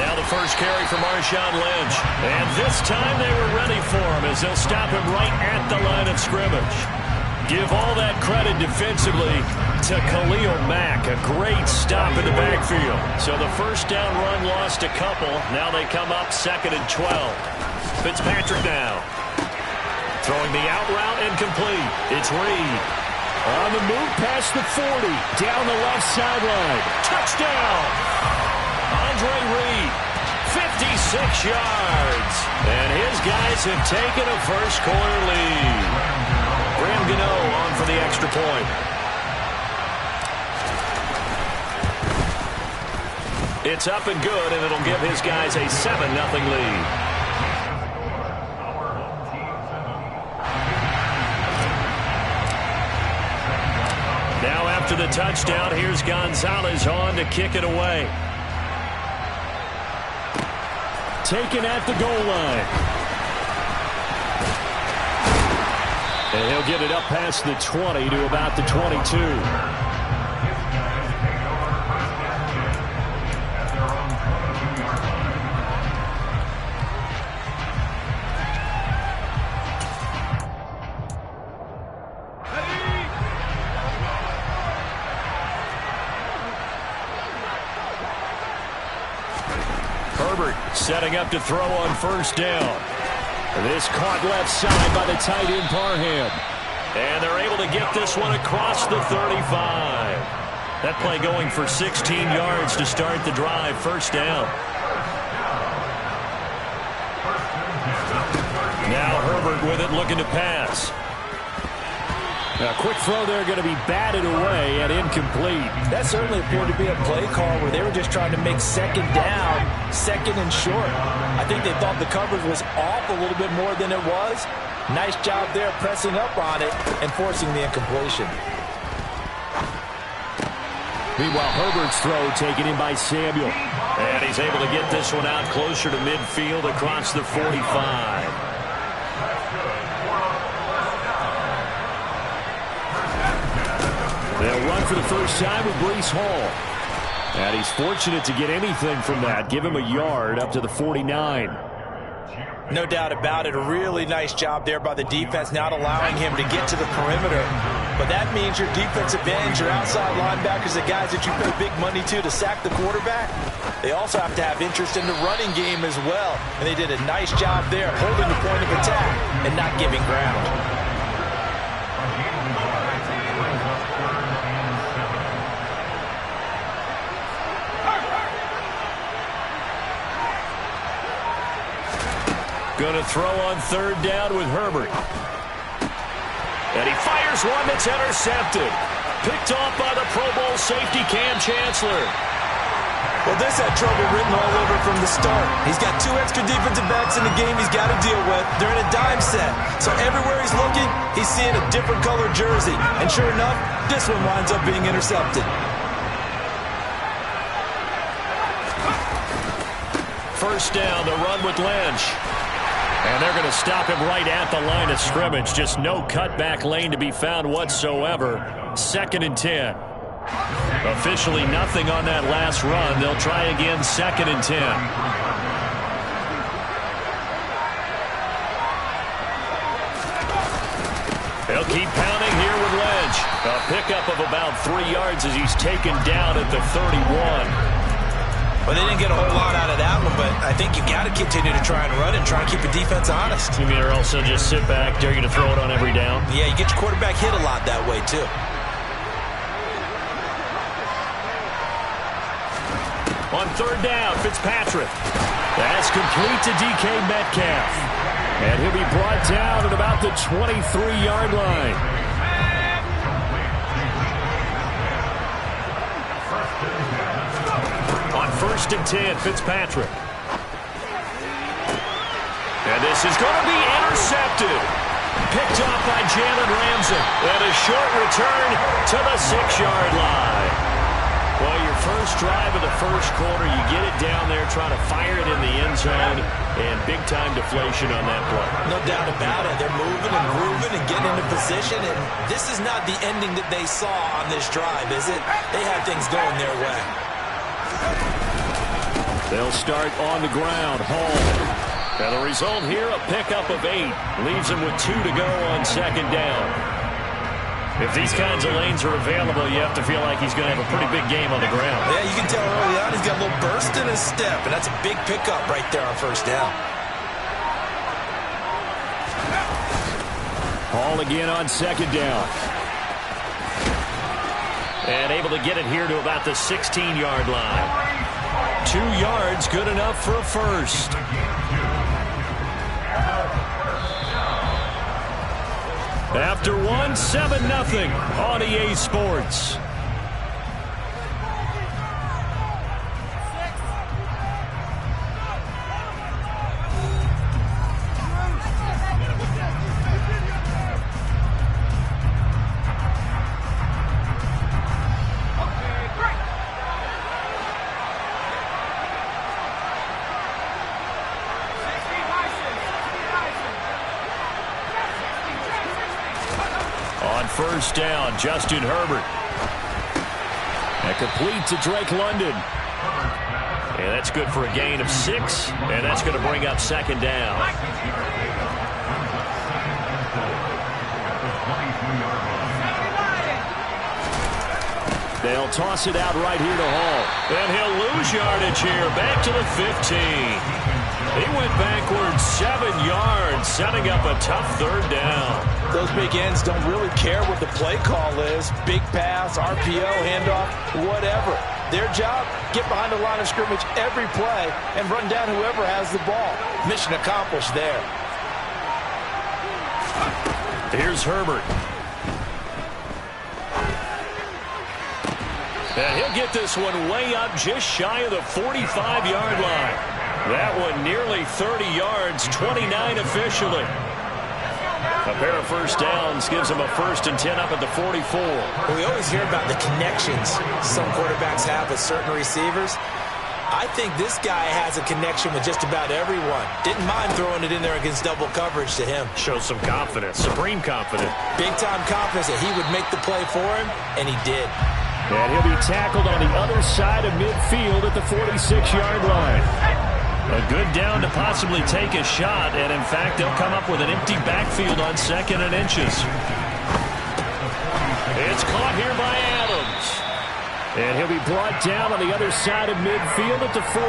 Now the first carry for Marshawn Lynch. And this time they were ready for him as they'll stop him right at the line of scrimmage. Give all that credit defensively to Khalil Mack. A great stop in the backfield. So the first down run lost a couple. Now they come up 2nd and 12. Fitzpatrick now. Throwing the out route incomplete. It's Reed. On the move past the 40. Down the left sideline. Touchdown. Andre Reed. 56 yards. And his guys have taken a first quarter lead. Graham Gano on for the extra point. It's up and good, and it'll give his guys a 7-0 lead. Now after the touchdown, here's Gonzalez on to kick it away. Taken at the goal line. And he'll get it up past the 20 to about the 22. Herbert setting up to throw on first down. This caught left side by the tight end Parham. And they're able to get this one across the 35. That play going for 16 yards to start the drive. First down. Now Herbert with it looking to pass. A quick throw there going to be batted away and incomplete. That certainly appeared to be a play call where they were just trying to make 2nd down, 2nd and short. I think they thought the coverage was off a little bit more than it was. Nice job there pressing up on it and forcing the incompletion. Meanwhile, Herbert's throw taken in by Samuel. And he's able to get this one out closer to midfield across the 45. They'll run for the first time with Breece Hall. And he's fortunate to get anything from that. Give him a yard up to the 49. No doubt about it. A really nice job there by the defense, not allowing him to get to the perimeter. But that means your defensive ends, your outside linebackers, the guys that you pay big money to sack the quarterback, they also have to have interest in the running game as well. And they did a nice job there, holding the point of attack and not giving ground. Going to throw on third down with Herbert. And he fires one that's intercepted. Picked off by the Pro Bowl safety Cam Chancellor. Well, this had trouble written all over from the start. He's got 2 extra defensive backs in the game he's got to deal with. They're in a dime set. So everywhere he's looking, he's seeing a different colored jersey. And sure enough, this one winds up being intercepted. First down, the run with Lynch. And they're going to stop him right at the line of scrimmage. Just no cutback lane to be found whatsoever. 2nd and 10. Officially nothing on that last run. They'll try again 2nd and 10. They'll keep pounding here with Lynch. A pickup of about 3 yards as he's taken down at the 31. Well, they didn't get a whole lot out of that one, but I think you got to continue to try and run and try and keep the defense honest. You mean, or also just sit back, dare you to throw it on every down? Yeah, you get your quarterback hit a lot that way, too. On third down, Fitzpatrick. That's complete to DK Metcalf. And he'll be brought down at about the 23-yard line. On 1st and 10, Fitzpatrick. And this is going to be intercepted. Picked off by Jalen Ramsey. And a short return to the 6-yard line. Well, your first drive of the first quarter, you get it down there, try to fire it in the end zone, and big-time deflation on that play. No doubt about it. They're moving and grooving and getting into position, and this is not the ending that they saw on this drive, is it? They had things going their way. They'll start on the ground. Hall. And the result here, a pickup of 8. Leaves him with 2 to go on 2nd down. If these kinds of lanes are available, you have to feel like he's going to have a pretty big game on the ground. Yeah, you can tell early on he's got a little burst in his step, and that's a big pickup right there on 1st down. Hall again on 2nd down. And able to get it here to about the 16-yard line. 2 yards, good enough for a first. After 1, 7-0 on EA Sports. First down, Justin Herbert. And complete to Drake London. And that's good for a gain of 6. And that's going to bring up 2nd down. They'll toss it out right here to Hall. And he'll lose yardage here. Back to the 15. He went backwards 7 yards, setting up a tough 3rd down. Those big ends don't really care what the play call is. Big pass, RPO, handoff, whatever. Their job, get behind the line of scrimmage every play and run down whoever has the ball. Mission accomplished there. Here's Herbert. And he'll get this one way up just shy of the 45-yard line. That one nearly 30 yards, 29 officially. A pair of first downs gives him a 1st and 10 up at the 44. We always hear about the connections some quarterbacks have with certain receivers. I think this guy has a connection with just about everyone. Didn't mind throwing it in there against double coverage to him. Shows some confidence, supreme confidence. Big-time confidence that he would make the play for him, and he did. And he'll be tackled on the other side of midfield at the 46-yard line. A good down to possibly take a shot, and in fact, they'll come up with an empty backfield on 2nd and inches. It's caught here by Adams. And he'll be brought down on the other side of midfield at the 43.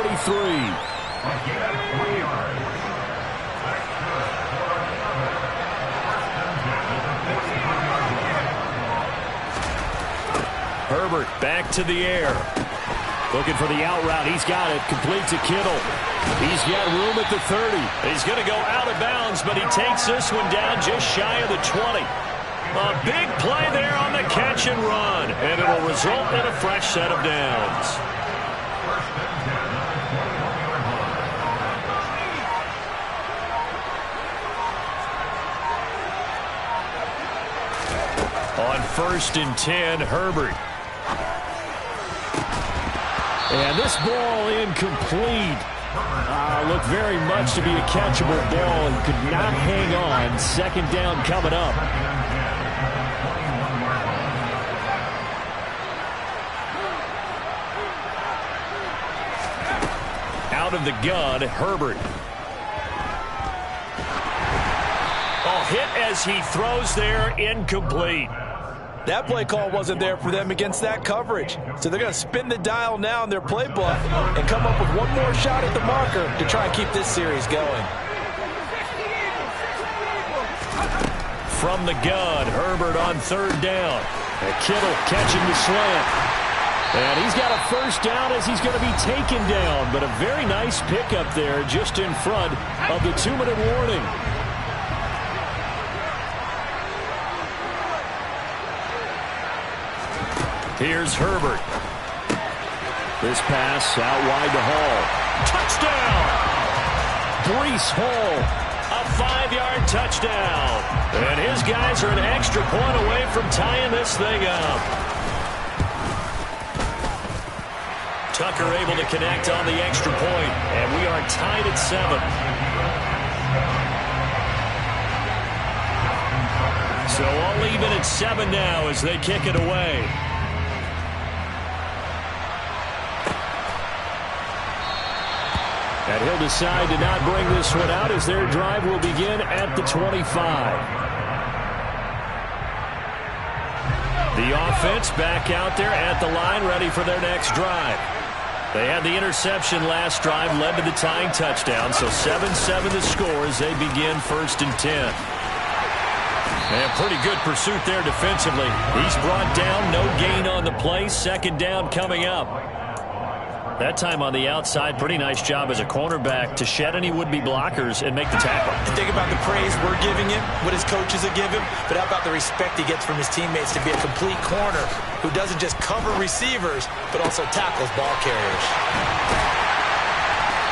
Herbert back to the air. Looking for the out route. He's got it. Complete to Kittle. He's got room at the 30. He's going to go out of bounds, but he takes this one down just shy of the 20. A big play there on the catch and run, and it'll result in a fresh set of downs. On 1st and 10, Herbert. And this ball incomplete. Looked very much to be a catchable ball and could not hang on. 2nd down coming up. Out of the gun, Herbert. Hit as he throws there, incomplete. That play call wasn't there for them against that coverage. So they're going to spin the dial now in their playbook and come up with one more shot at the marker to try and keep this series going. From the gun, Herbert on 3rd down. And Kittle catching the slant. And he's got a first down as he's going to be taken down. But a very nice pickup there just in front of the 2-minute warning. Here's Herbert. This pass out wide to Hall. Touchdown! Breece Hall, a 5-yard touchdown. And his guys are an extra point away from tying this thing up. Tucker able to connect on the extra point, and we are tied at 7. So all even at 7 now as they kick it away. And he'll decide to not bring this one out as their drive will begin at the 25. The offense back out there at the line, ready for their next drive. They had the interception last drive, led to the tying touchdown, so 7-7 the score as they begin 1st and 10. And pretty good pursuit there defensively. He's brought down, no gain on the play, 2nd down coming up. That time on the outside, pretty nice job as a cornerback to shed any would-be blockers and make the tackle. And think about the praise we're giving him, what his coaches are giving, but how about the respect he gets from his teammates to be a complete corner who doesn't just cover receivers, but also tackles ball carriers.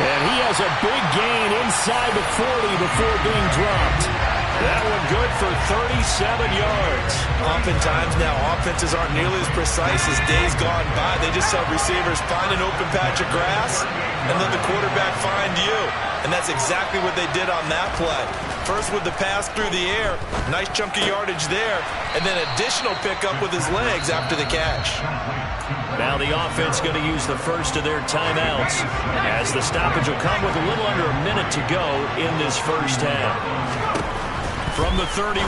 And he has a big gain inside the 40 before being dropped. That one good for 37 yards. Oftentimes now, offenses aren't nearly as precise as days gone by. They just have receivers find an open patch of grass and let the quarterback find you. And that's exactly what they did on that play. First with the pass through the air, nice chunk of yardage there, and then additional pickup with his legs after the catch. Now the offense going to use the first of their timeouts as the stoppage will come with a little under a minute to go in this first half. From the 31,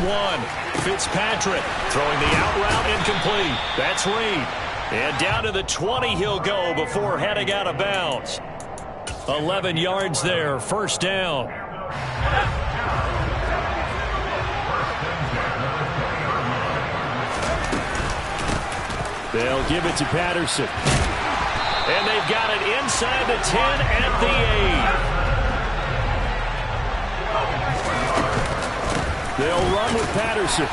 Fitzpatrick throwing the out route incomplete. That's Reed. And down to the 20 he'll go before heading out of bounds. 11 yards there, 1st down. They'll give it to Patterson. And they've got it inside the 10 at the 8. They'll run with Patterson.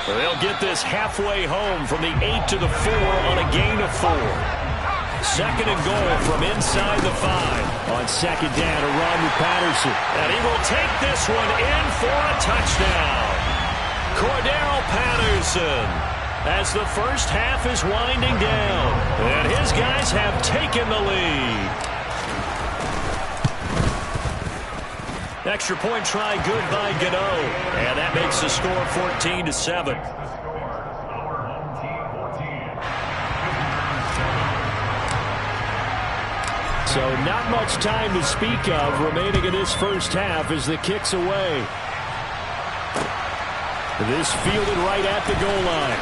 They'll get this halfway home from the 8 to the 4 on a gain of 4. 2nd and goal from inside the 5. On 2nd down, a run with Patterson. And he will take this one in for a touchdown. Cordell Patterson, as the first half is winding down. And his guys have taken the lead. Extra point try good by Gano. And that makes the score 14-7. So not much time to speak of remaining in this first half as the kick's away. This fielded right at the goal line.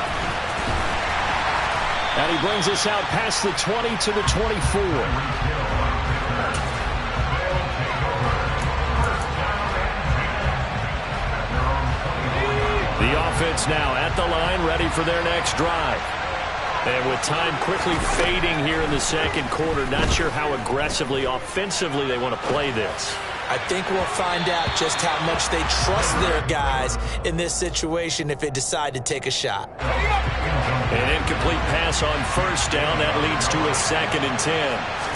And he brings us out past the 20 to the 24. The offense now at the line, ready for their next drive. And with time quickly fading here in the 2nd quarter, not sure how aggressively, offensively they want to play this. I think we'll find out just how much they trust their guys in this situation if they decide to take a shot. An incomplete pass on 1st down. That leads to a 2nd and 10.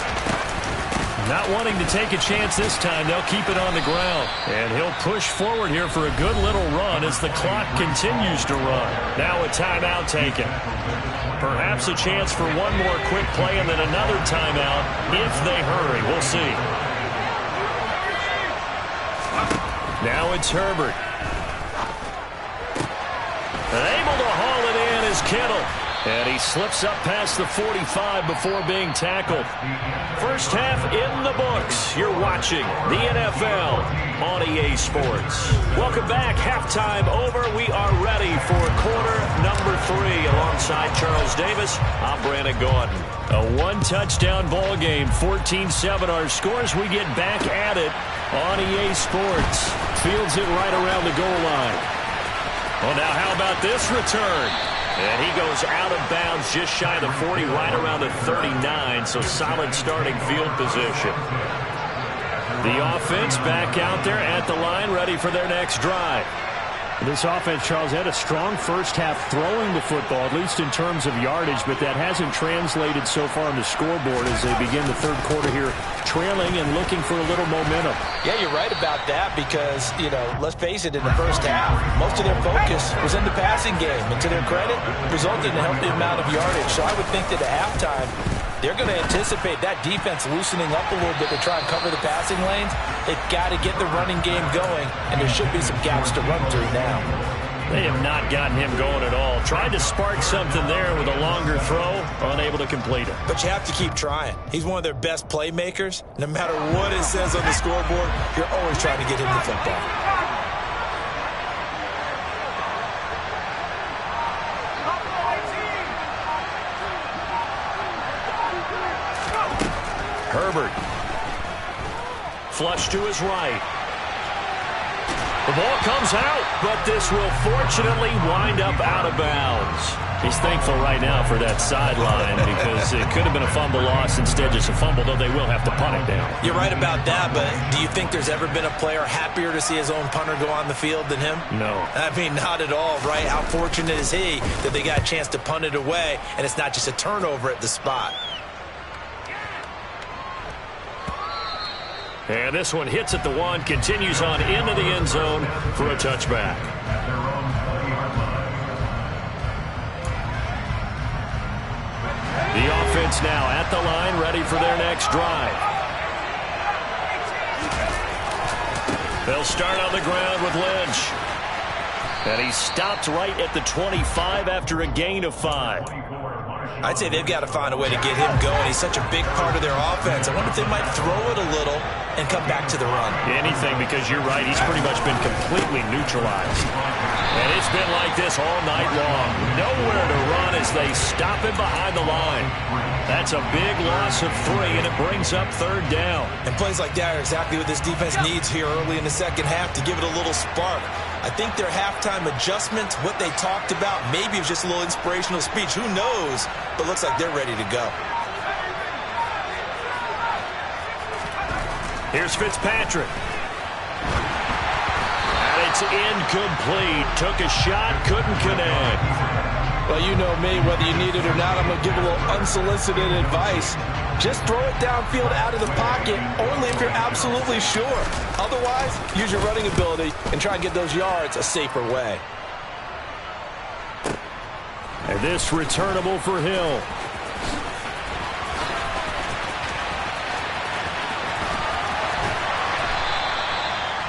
Not wanting to take a chance this time, they'll keep it on the ground. And he'll push forward here for a good little run as the clock continues to run. Now a timeout taken. Perhaps a chance for one more quick play and then another timeout if they hurry. We'll see. Now it's Herbert. And able to haul it in is Kittle. And he slips up past the 45 before being tackled. First half in the books. You're watching the NFL on EA Sports. Welcome back. Halftime over. We are ready for quarter number 3. Alongside Charles Davis, I'm Brandon Gordon. A one-touchdown ball game. 14-7 our scores. We get back at it on EA Sports. Fields it right around the goal line. Well, now how about this return? And he goes out of bounds just shy of the 40, right around the 39, so solid starting field position. The offense back out there at the line, ready for their next drive. This offense, Charles, had a strong first half throwing the football, at least in terms of yardage, but that hasn't translated so far on the scoreboard as they begin the third quarter here, trailing and looking for a little momentum. Yeah, you're right about that because, let's face it, in the first half, most of their focus was in the passing game. And to their credit, resulted in a healthy amount of yardage. So I would think that at halftime, they're going to anticipate that defense loosening up a little bit to try and cover the passing lanes. They've got to get the running game going, and there should be some gaps to run through now. They have not gotten him going at all. Tried to spark something there with a longer throw, unable to complete it. But you have to keep trying. He's one of their best playmakers. No matter what it says on the scoreboard, you're always trying to get him the football. Herbert. Flush to his right. The ball comes out, but this will fortunately wind up out of bounds. He's thankful right now for that sideline because it could have been a fumble loss, instead just a fumble, though they will have to punt it down. You're right about that, but do you think there's ever been a player happier to see his own punter go on the field than him? No. I mean, not at all, right? How fortunate is he that they got a chance to punt it away, and it's not just a turnover at the spot. And this one hits at the 1, continues on into the end zone for a touchback. The offense now at the line, ready for their next drive. They'll start on the ground with Lynch. And he stopped right at the 25 after a gain of 5. I'd say they've got to find a way to get him going. He's such a big part of their offense. I wonder if they might throw it a little and come back to the run. Anything, because you're right. He's pretty much been completely neutralized. And it's been like this all night long. Nowhere to run as they stop him behind the line. That's a big loss of 3, and it brings up third down. And plays like that are exactly what this defense needs here early in the second half to give it a little spark. I think their halftime adjustments, what they talked about, maybe it was just a little inspirational speech. Who knows? But looks like they're ready to go. Here's Fitzpatrick. And it's incomplete. Took a shot, couldn't connect. Well, you know me, whether you need it or not, I'm going to give a little unsolicited advice. Just throw it downfield out of the pocket, only if you're absolutely sure. Otherwise, use your running ability and try and get those yards a safer way. And this returnable for Hill.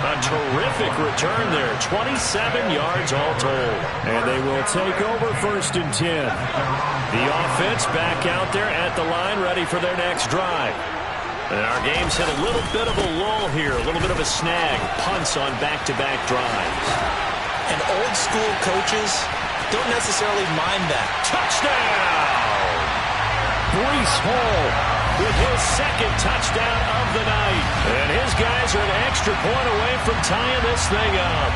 A terrific return there. 27 yards all told. And they will take over 1st and 10. The offense back out there at the line, ready for their next drive. And our game's hit a little bit of a lull here, a little bit of a snag. Punts on back-to-back drives. And old school coaches don't necessarily mind that. Touchdown! Breece Hall with his second touchdown of the night. And his guys are an extra point away from tying this thing up.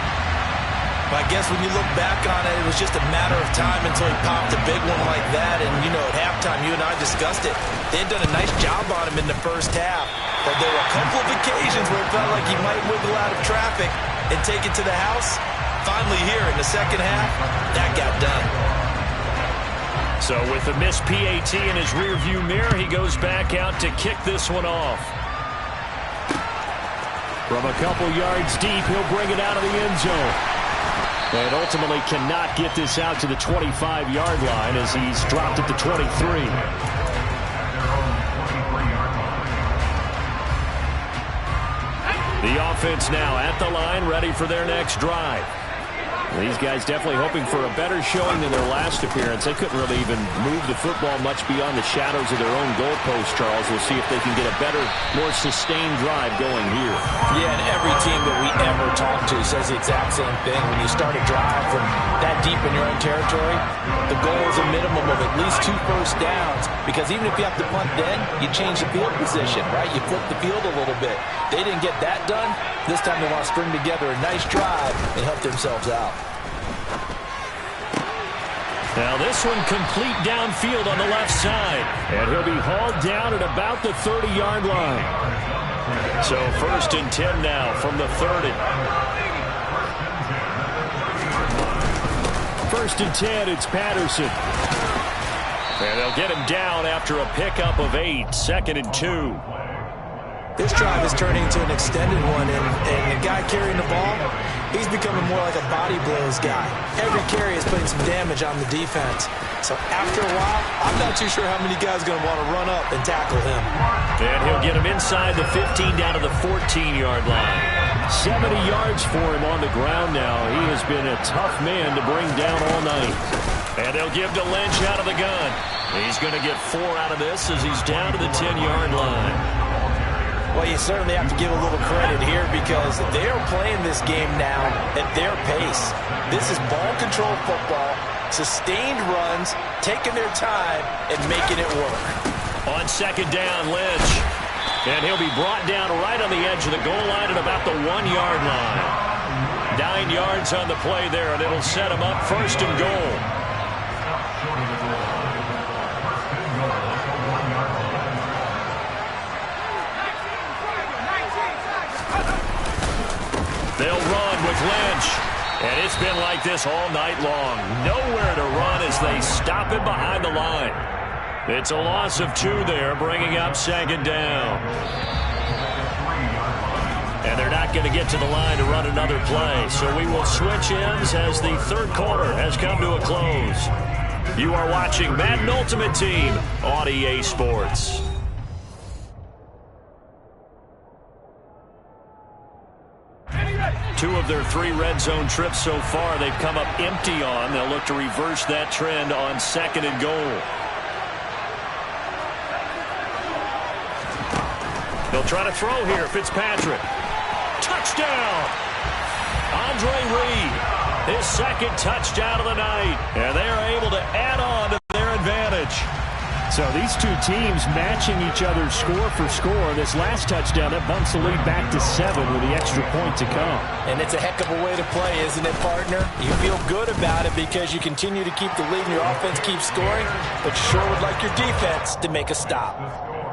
I guess when you look back on it, it was just a matter of time until he popped a big one like that. And, at halftime, you and I discussed it. They had done a nice job on him in the first half. But there were a couple of occasions where it felt like he might wiggle out of traffic and take it to the house. Finally here in the second half, that got done. So with the missed PAT in his rearview mirror, he goes back out to kick this one off. From a couple yards deep, he'll bring it out of the end zone. And ultimately cannot get this out to the 25-yard line as he's dropped at the 23. The offense now at the line, ready for their next drive. These guys definitely hoping for a better showing than their last appearance. They couldn't really even move the football much beyond the shadows of their own goalpost, Charles. We'll see if they can get a better, more sustained drive going here. Yeah, and every team that we ever talk to says the exact same thing. When you start a drive from that deep in your own territory, the goal is a minimum of at least 2 first downs, because even if you have to punt then, you change the field position, right? You flip the field a little bit. They didn't get that done. This time they want to string together a nice drive and help themselves out. Now this one complete downfield on the left side. And he'll be hauled down at about the 30-yard line. So 1st and 10 now from the 30. 1st and 10, it's Patterson. And they'll get him down after a pickup of 8. 2nd and 2. This drive is turning into an extended one, and the guy carrying the ball, he's becoming more like a body blows guy. Every carry is putting some damage on the defense. So after a while, I'm not too sure how many guys are going to want to run up and tackle him. And he'll get him inside the 15 down to the 14-yard line. 70 yards for him on the ground now. He has been a tough man to bring down all night. And they'll give to Lynch out of the gun. He's going to get 4 out of this as he's down to the 10-yard line. Well, you certainly have to give a little credit here because they are playing this game now at their pace. This is ball control football, sustained runs, taking their time, and making it work. On 2nd down, Lynch. And he'll be brought down right on the edge of the goal line at about the 1-yard line. 9 yards on the play there, and it'll set him up 1st and goal. They'll run with Lynch. And it's been like this all night long. Nowhere to run as they stop him behind the line. It's a loss of 2 there, bringing up 2nd down. And they're not going to get to the line to run another play. So we will switch ends as the 3rd quarter has come to a close. You are watching Madden Ultimate Team on EA Sports. Two of their 3 red zone trips so far they've come up empty on. They'll look to reverse that trend on 2nd and goal. They'll try to throw here. Fitzpatrick. Touchdown! Andre Reed. His 2nd touchdown of the night. And they are able to add on to their advantage. So these two teams matching each other score for score. This last touchdown, that bumps the lead back to 7 with the extra point to come. And it's a heck of a way to play, isn't it, partner? You feel good about it because you continue to keep the lead and your offense keeps scoring, but you sure would like your defense to make a stop.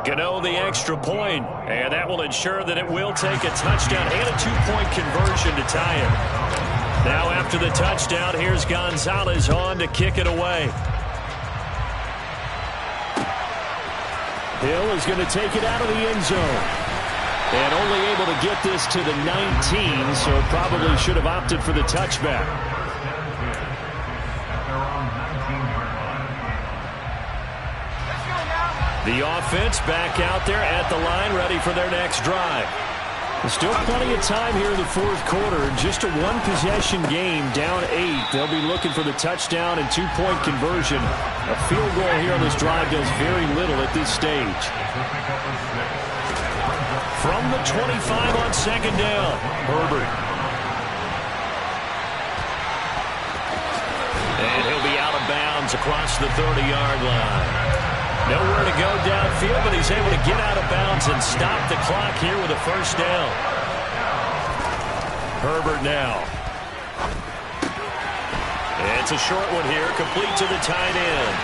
Gano the extra point, and that will ensure that it will take a touchdown and a 2-point conversion to tie it. Now after the touchdown, here's Gonzalez on to kick it away. Hill is going to take it out of the end zone. And only able to get this to the 19, so probably should have opted for the touchback. The offense back out there at the line, ready for their next drive. There's still plenty of time here in the 4th quarter. Just a 1-possession game, down 8. They'll be looking for the touchdown and 2-point conversion. A field goal here on this drive does very little at this stage. From the 25 on 2nd down, Herbert. And he'll be out of bounds across the 30-yard line. Nowhere to go downfield, but he's able to get out of bounds and stop the clock here with a 1st down. Herbert now. It's a short one here, complete to the tight end.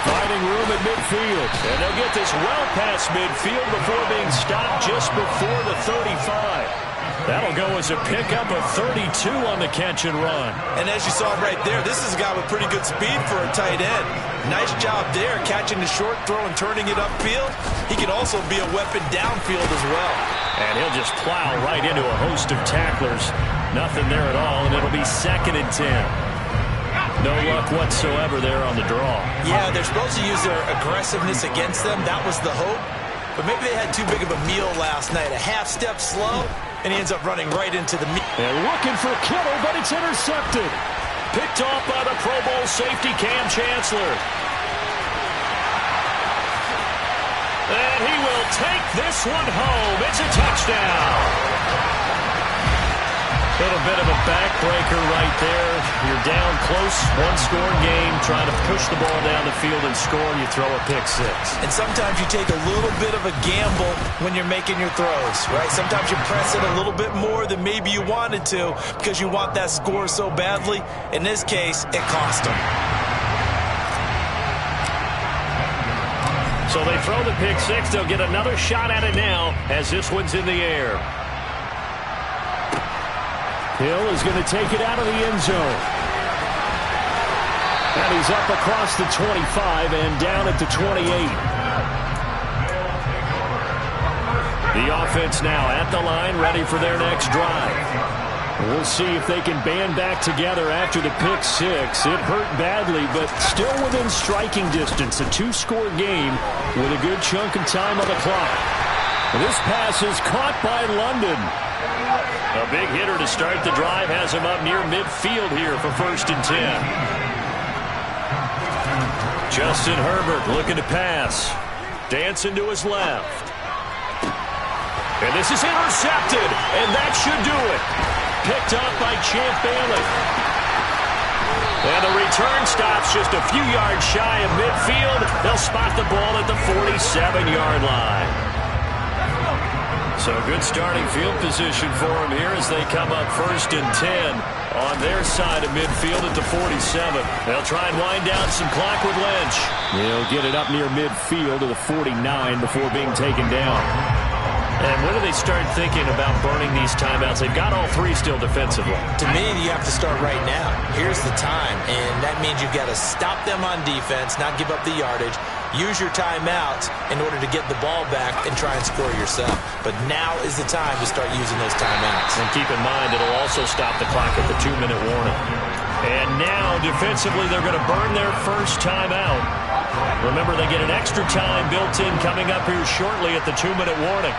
Finding room at midfield. And they'll get this well past midfield before being stopped just before the 35. That'll go as a pickup of 32 on the catch and run. And as you saw right there, this is a guy with pretty good speed for a tight end. Nice job there, catching the short throw and turning it upfield. He can also be a weapon downfield as well. And he'll just plow right into a host of tacklers. Nothing there at all, and it'll be 2nd and 10. No luck whatsoever there on the draw. Yeah, they're supposed to use their aggressiveness against them. That was the hope. But maybe they had too big of a meal last night. A half step slow, and he ends up running right into the meal. They're looking for Kittle, but it's intercepted. Picked off by the Pro Bowl safety Cam Chancellor. And he will take this one home. It's a touchdown. Little bit of a backbreaker right there. You're down close, 1-score game, trying to push the ball down the field and score, and you throw a pick 6. And sometimes you take a little bit of a gamble when you're making your throws, right? Sometimes you press it a little bit more than maybe you wanted to because you want that score so badly. In this case, it cost them. So they throw the pick six. They'll get another shot at it now as this one's in the air. Hill is going to take it out of the end zone. And he's up across the 25 and down at the 28. The offense now at the line, ready for their next drive. We'll see if they can band back together after the pick six. It hurt badly, but still within striking distance. A two-score game with a good chunk of time on the clock. This pass is caught by London. A big hitter to start the drive has him up near midfield here for 1st and 10. Justin Herbert looking to pass. Dancing to his left. And this is intercepted, and that should do it. Picked up by Champ Bailey. And the return stops just a few yards shy of midfield. They'll spot the ball at the 47-yard line. So good starting field position for them here as they come up 1st and 10 on their side of midfield at the 47. They'll try and wind down some clock with Lynch. They'll get it up near midfield to the 49 before being taken down. And when do they start thinking about burning these timeouts? They've got all three still defensively. To me, you have to start right now. Here's the time, and that means you've got to stop them on defense, not give up the yardage, use your timeouts in order to get the ball back and try and score yourself. But now is the time to start using those timeouts. And keep in mind, it'll also stop the clock at the 2-minute warning. And now, defensively, they're going to burn their first timeout. Remember, they get an extra time built in coming up here shortly at the 2-minute warning.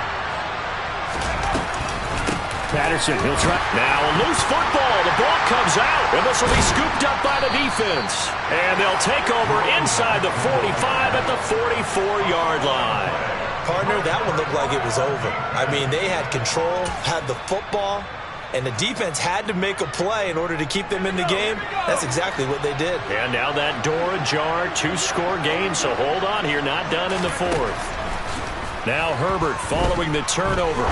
Patterson, he'll try. Now a loose football. The ball comes out, and this will be scooped up by the defense. And they'll take over inside the 45 at the 44-yard line. Partner, that one looked like it was over. I mean, they had control, had the football, and the defense had to make a play in order to keep them in the game. That's exactly what they did. And now that door ajar, two-score game, so hold on here, not done in the fourth. Now Herbert following the turnover.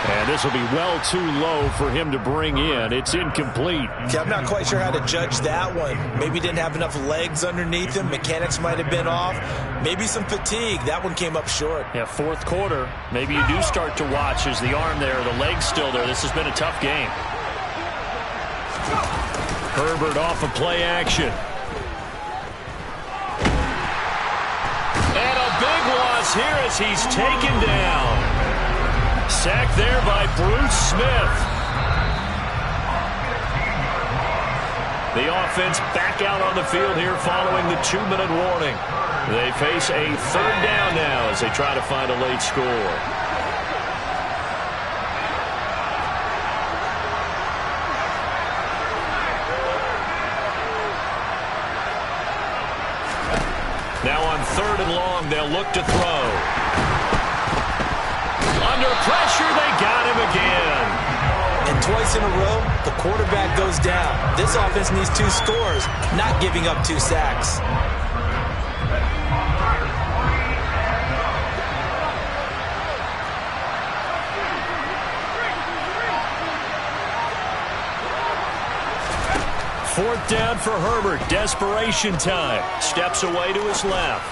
And this will be well too low for him to bring in. It's incomplete. Okay, I'm not quite sure how to judge that one. Maybe didn't have enough legs underneath him. Mechanics might have been off. Maybe some fatigue. That one came up short. Yeah, fourth quarter. Maybe you do start to watch as the arm there, the leg's still there. This has been a tough game. Herbert off of play action. And a big loss here as he's taken down. Sacked there by Bruce Smith. The offense back out on the field here following the 2-minute warning. They face a 3rd down now as they try to find a late score. Now on 3rd and long, they'll look to throw. Under pressure, they got him again. And twice in a row, the quarterback goes down. This offense needs 2 scores, not giving up 2 sacks. Fourth down for Herbert. Desperation time. Steps away to his left.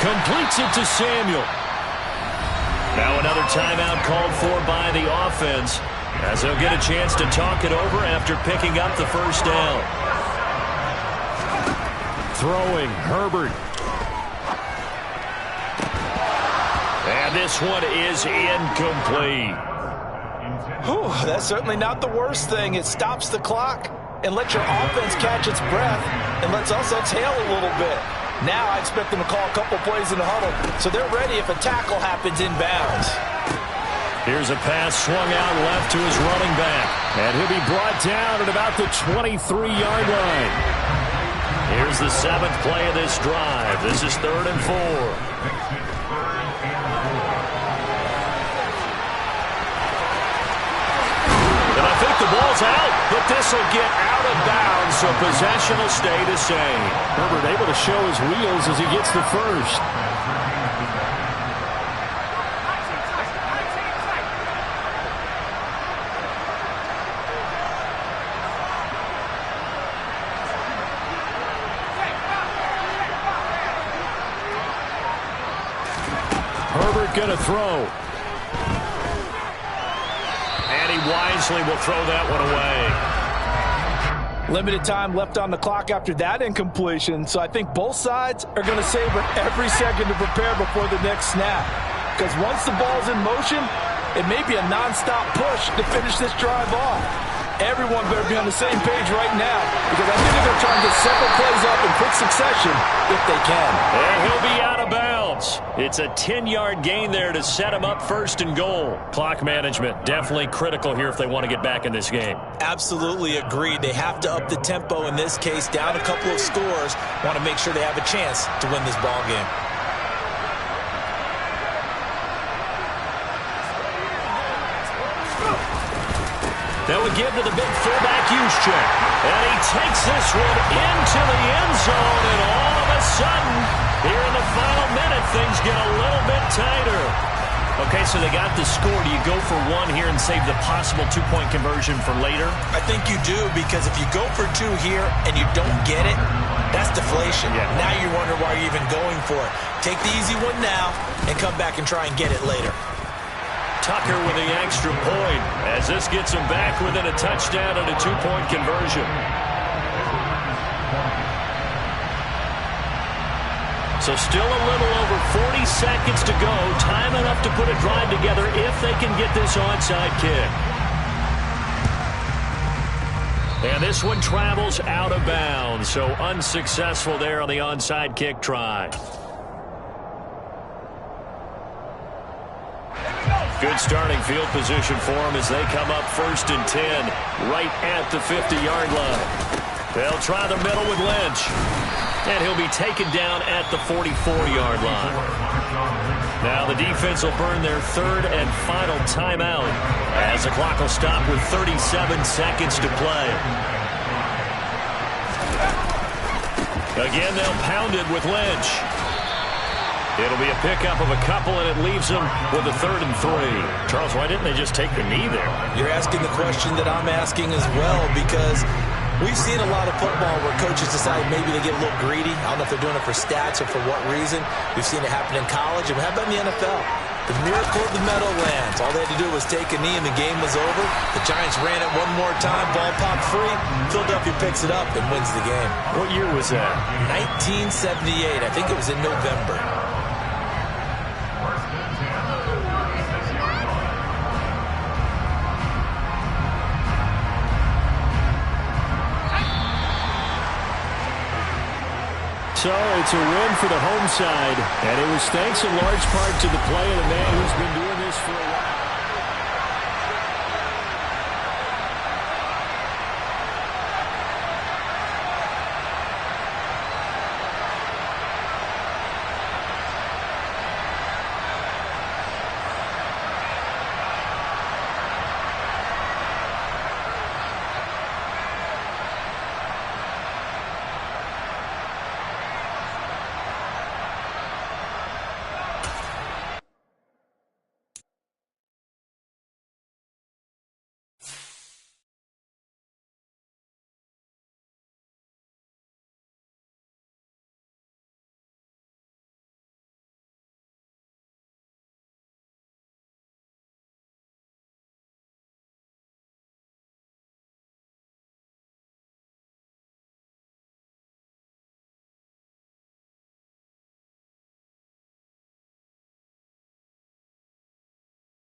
Completes it to Samuel. Now another timeout called for by the offense as they'll get a chance to talk it over after picking up the first down. Throwing, Herbert. And this one is incomplete. Whew, that's certainly not the worst thing. It stops the clock and lets your offense catch its breath and lets us exhale a little bit. Now I expect them to call a couple plays in the huddle, so they're ready if a tackle happens inbounds. Here's a pass swung out left to his running back. And he'll be brought down at about the 23-yard line. Here's the 7th play of this drive. This is 3rd and 4. And I think the ball's out, but this will get out of bounds, so possession will stay the same. Herbert able to show his wheels as he gets the first. Herbert going to throw. And he wisely will throw that one away. Limited time left on the clock after that incompletion, so I think both sides are going to savor every second to prepare before the next snap. Because once the ball's in motion, it may be a non-stop push to finish this drive off. Everyone better be on the same page right now, because I think they're going to try and get several plays up in quick succession if they can. And he'll be out of bounds. It's a 10-yard gain there to set him up first and goal. Clock management definitely critical here if they want to get back in this game. Absolutely agreed. They have to up the tempo in this case, down a couple of scores. Want to make sure they have a chance to win this ball game. That would give to the big fullback Juszczyk. And he takes this one into the end zone, and all of a sudden, here in the final minute, things get a little bit tighter. Okay, so they got the score. Do you go for one here and save the possible two-point conversion for later? I think you do, because if you go for two here and you don't get it, that's deflation. Yeah. Now you wonder why you're even going for it. Take the easy one now and come back and try and get it later. Tucker with the extra point as this gets him back within a touchdown and a two-point conversion. So still a little over 40 seconds to go. Time enough to put a drive together if they can get this onside kick. And this one travels out of bounds, so unsuccessful there on the onside kick try. Good starting field position for them as they come up 1st and 10 right at the 50-yard line. They'll try the middle with Lynch. And he'll be taken down at the 44-yard line. Now the defense will burn their third and final timeout as the clock will stop with 37 seconds to play. Again, they'll pound it with Lynch. It'll be a pickup of a couple, and it leaves them with a 3rd and 3. Charles, why didn't they just take the knee there? You're asking the question that I'm asking as well, because we've seen a lot of football where coaches decide maybe they get a little greedy. I don't know if they're doing it for stats or for what reason. We've seen it happen in college, and how about in the NFL? The miracle of the Meadowlands. All they had to do was take a knee, and the game was over. The Giants ran it one more time. Ball popped free. Philadelphia picks it up and wins the game. What year was that? 1978. I think it was in November. So it's a win for the home side, and it was thanks in large part to the play of the man who's been doing this for a while.